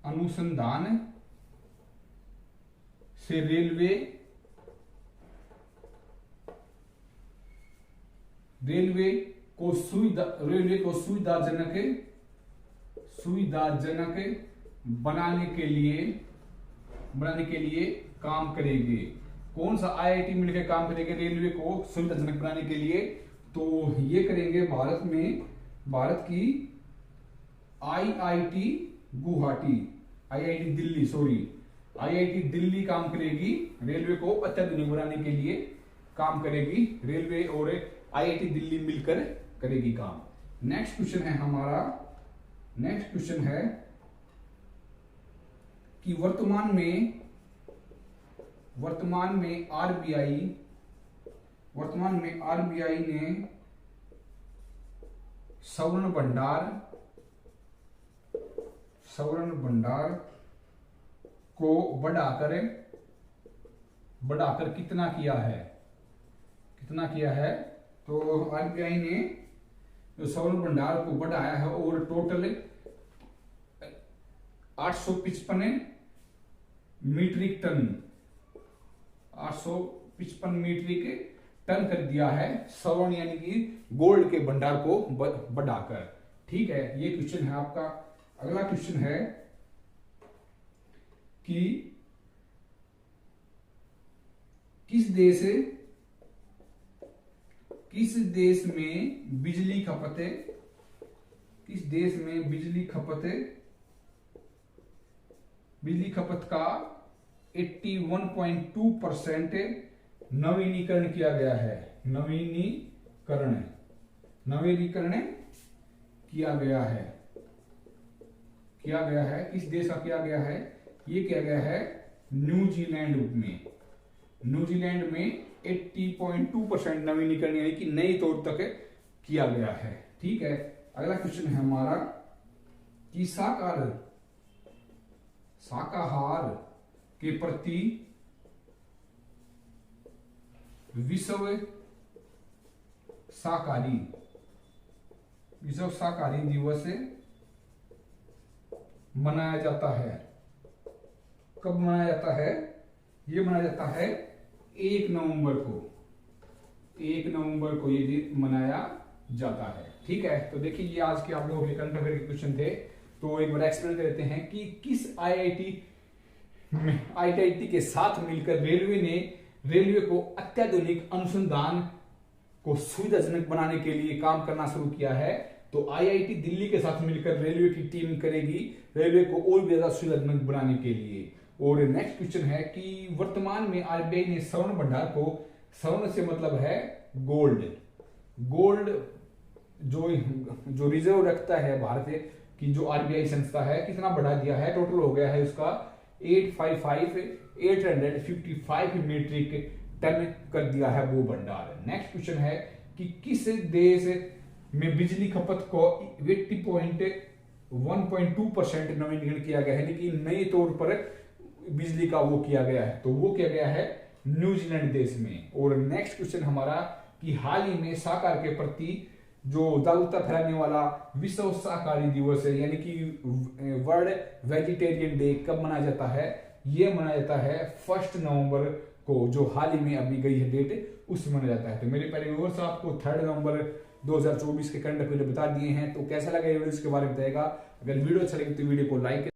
अनुसंधान से रेलवे को सुविधाजनक बनाने के लिए काम करेगी। कौन सा आईआईटी मिलकर काम करेंगे रेलवे को सुविधाजनक बनाने के लिए? तो ये करेंगे भारत की आईआईटी दिल्ली काम करेगी रेलवे को अत्याधुनिक बनाने के लिए काम करेगी। रेलवे और आईआईटी दिल्ली मिलकर करेगी काम। नेक्स्ट क्वेश्चन है कि वर्तमान में आरबीआई ने स्वर्ण भंडार को बढ़ाकर कितना किया है? तो आरबीआई ने स्वर्ण भंडार को बढ़ाया है और टोटल 855 मीट्रिक टन कर दिया है स्वर्ण यानी कि गोल्ड के भंडार को बढ़ाकर। ठीक है, ये क्वेश्चन है आपका। अगला क्वेश्चन है कि किस देश में बिजली खपत का 81.2% नवीनीकरण किया गया है। नवीनीकरण किया गया है। किस देश का किया गया है? ये किया गया है न्यूजीलैंड में 80.2% नवीनीकरण यानी कि नई तौर तक किया गया है। ठीक है, अगला क्वेश्चन है हमारा कि शाकाहार के प्रति विश्व शाकाहारी दिवस मनाया जाता है। कब मनाया जाता है? ये मनाया जाता है 1 नवंबर को ये दिन मनाया जाता है। ठीक है, तो देखिए ये आज के आप लोगों के करंट अफेयर के क्वेश्चन थे। तो एक बार एक्सप्लेन कर देते हैं कि किस आईआईटी के साथ मिलकर रेलवे को अत्याधुनिक अनुसंधान को सुविधाजनक बनाने के लिए काम करना शुरू किया है। तो आईआईटी दिल्ली के साथ मिलकर रेलवे की टीम करेगी रेलवे को और भी ज्यादा सुविधाजनक बनाने के लिए। और नेक्स्ट क्वेश्चन है कि वर्तमान में आरबीआई ने स्वर्ण भंडार को, स्वर्ण से मतलब है गोल्ड जो रिजर्व रखता है भारत की जो आरबीआई संस्था है, कितना बढ़ा दिया है? टोटल हो गया है उसका 855 मीट्रिक टन कर दिया है वो भंडार। नेक्स्ट क्वेश्चन है कि किस देश में बिजली खपत को 80.1.2% नवीनीकरण किया गया है, यानी कि नई तौर पर बिजली का वो किया गया है। तो वो किया गया है न्यूजीलैंड देश में। और नेक्स्ट क्वेश्चन हमारा कि हाल ही में शाकाहार के प्रति जो जागरूकता फैलाने वाला विश्व शाकाहारी दिवस है यानी कि वर्ल्ड वेजिटेरियन डे कब मनाया जाता है? ये मनाया जाता है 1 नवंबर को, जो हाल ही में अभी गई है डेट, उसमें मनाया जाता है। तो मेरे पहले व्यूअर्स आपको 3 नवंबर 2024 के करंट अफेयर बता दिए हैं। तो कैसा लगा ये वीडियो, इसके बारे में बताएगा। अगर वीडियो अच्छा लगे तो वीडियो को लाइक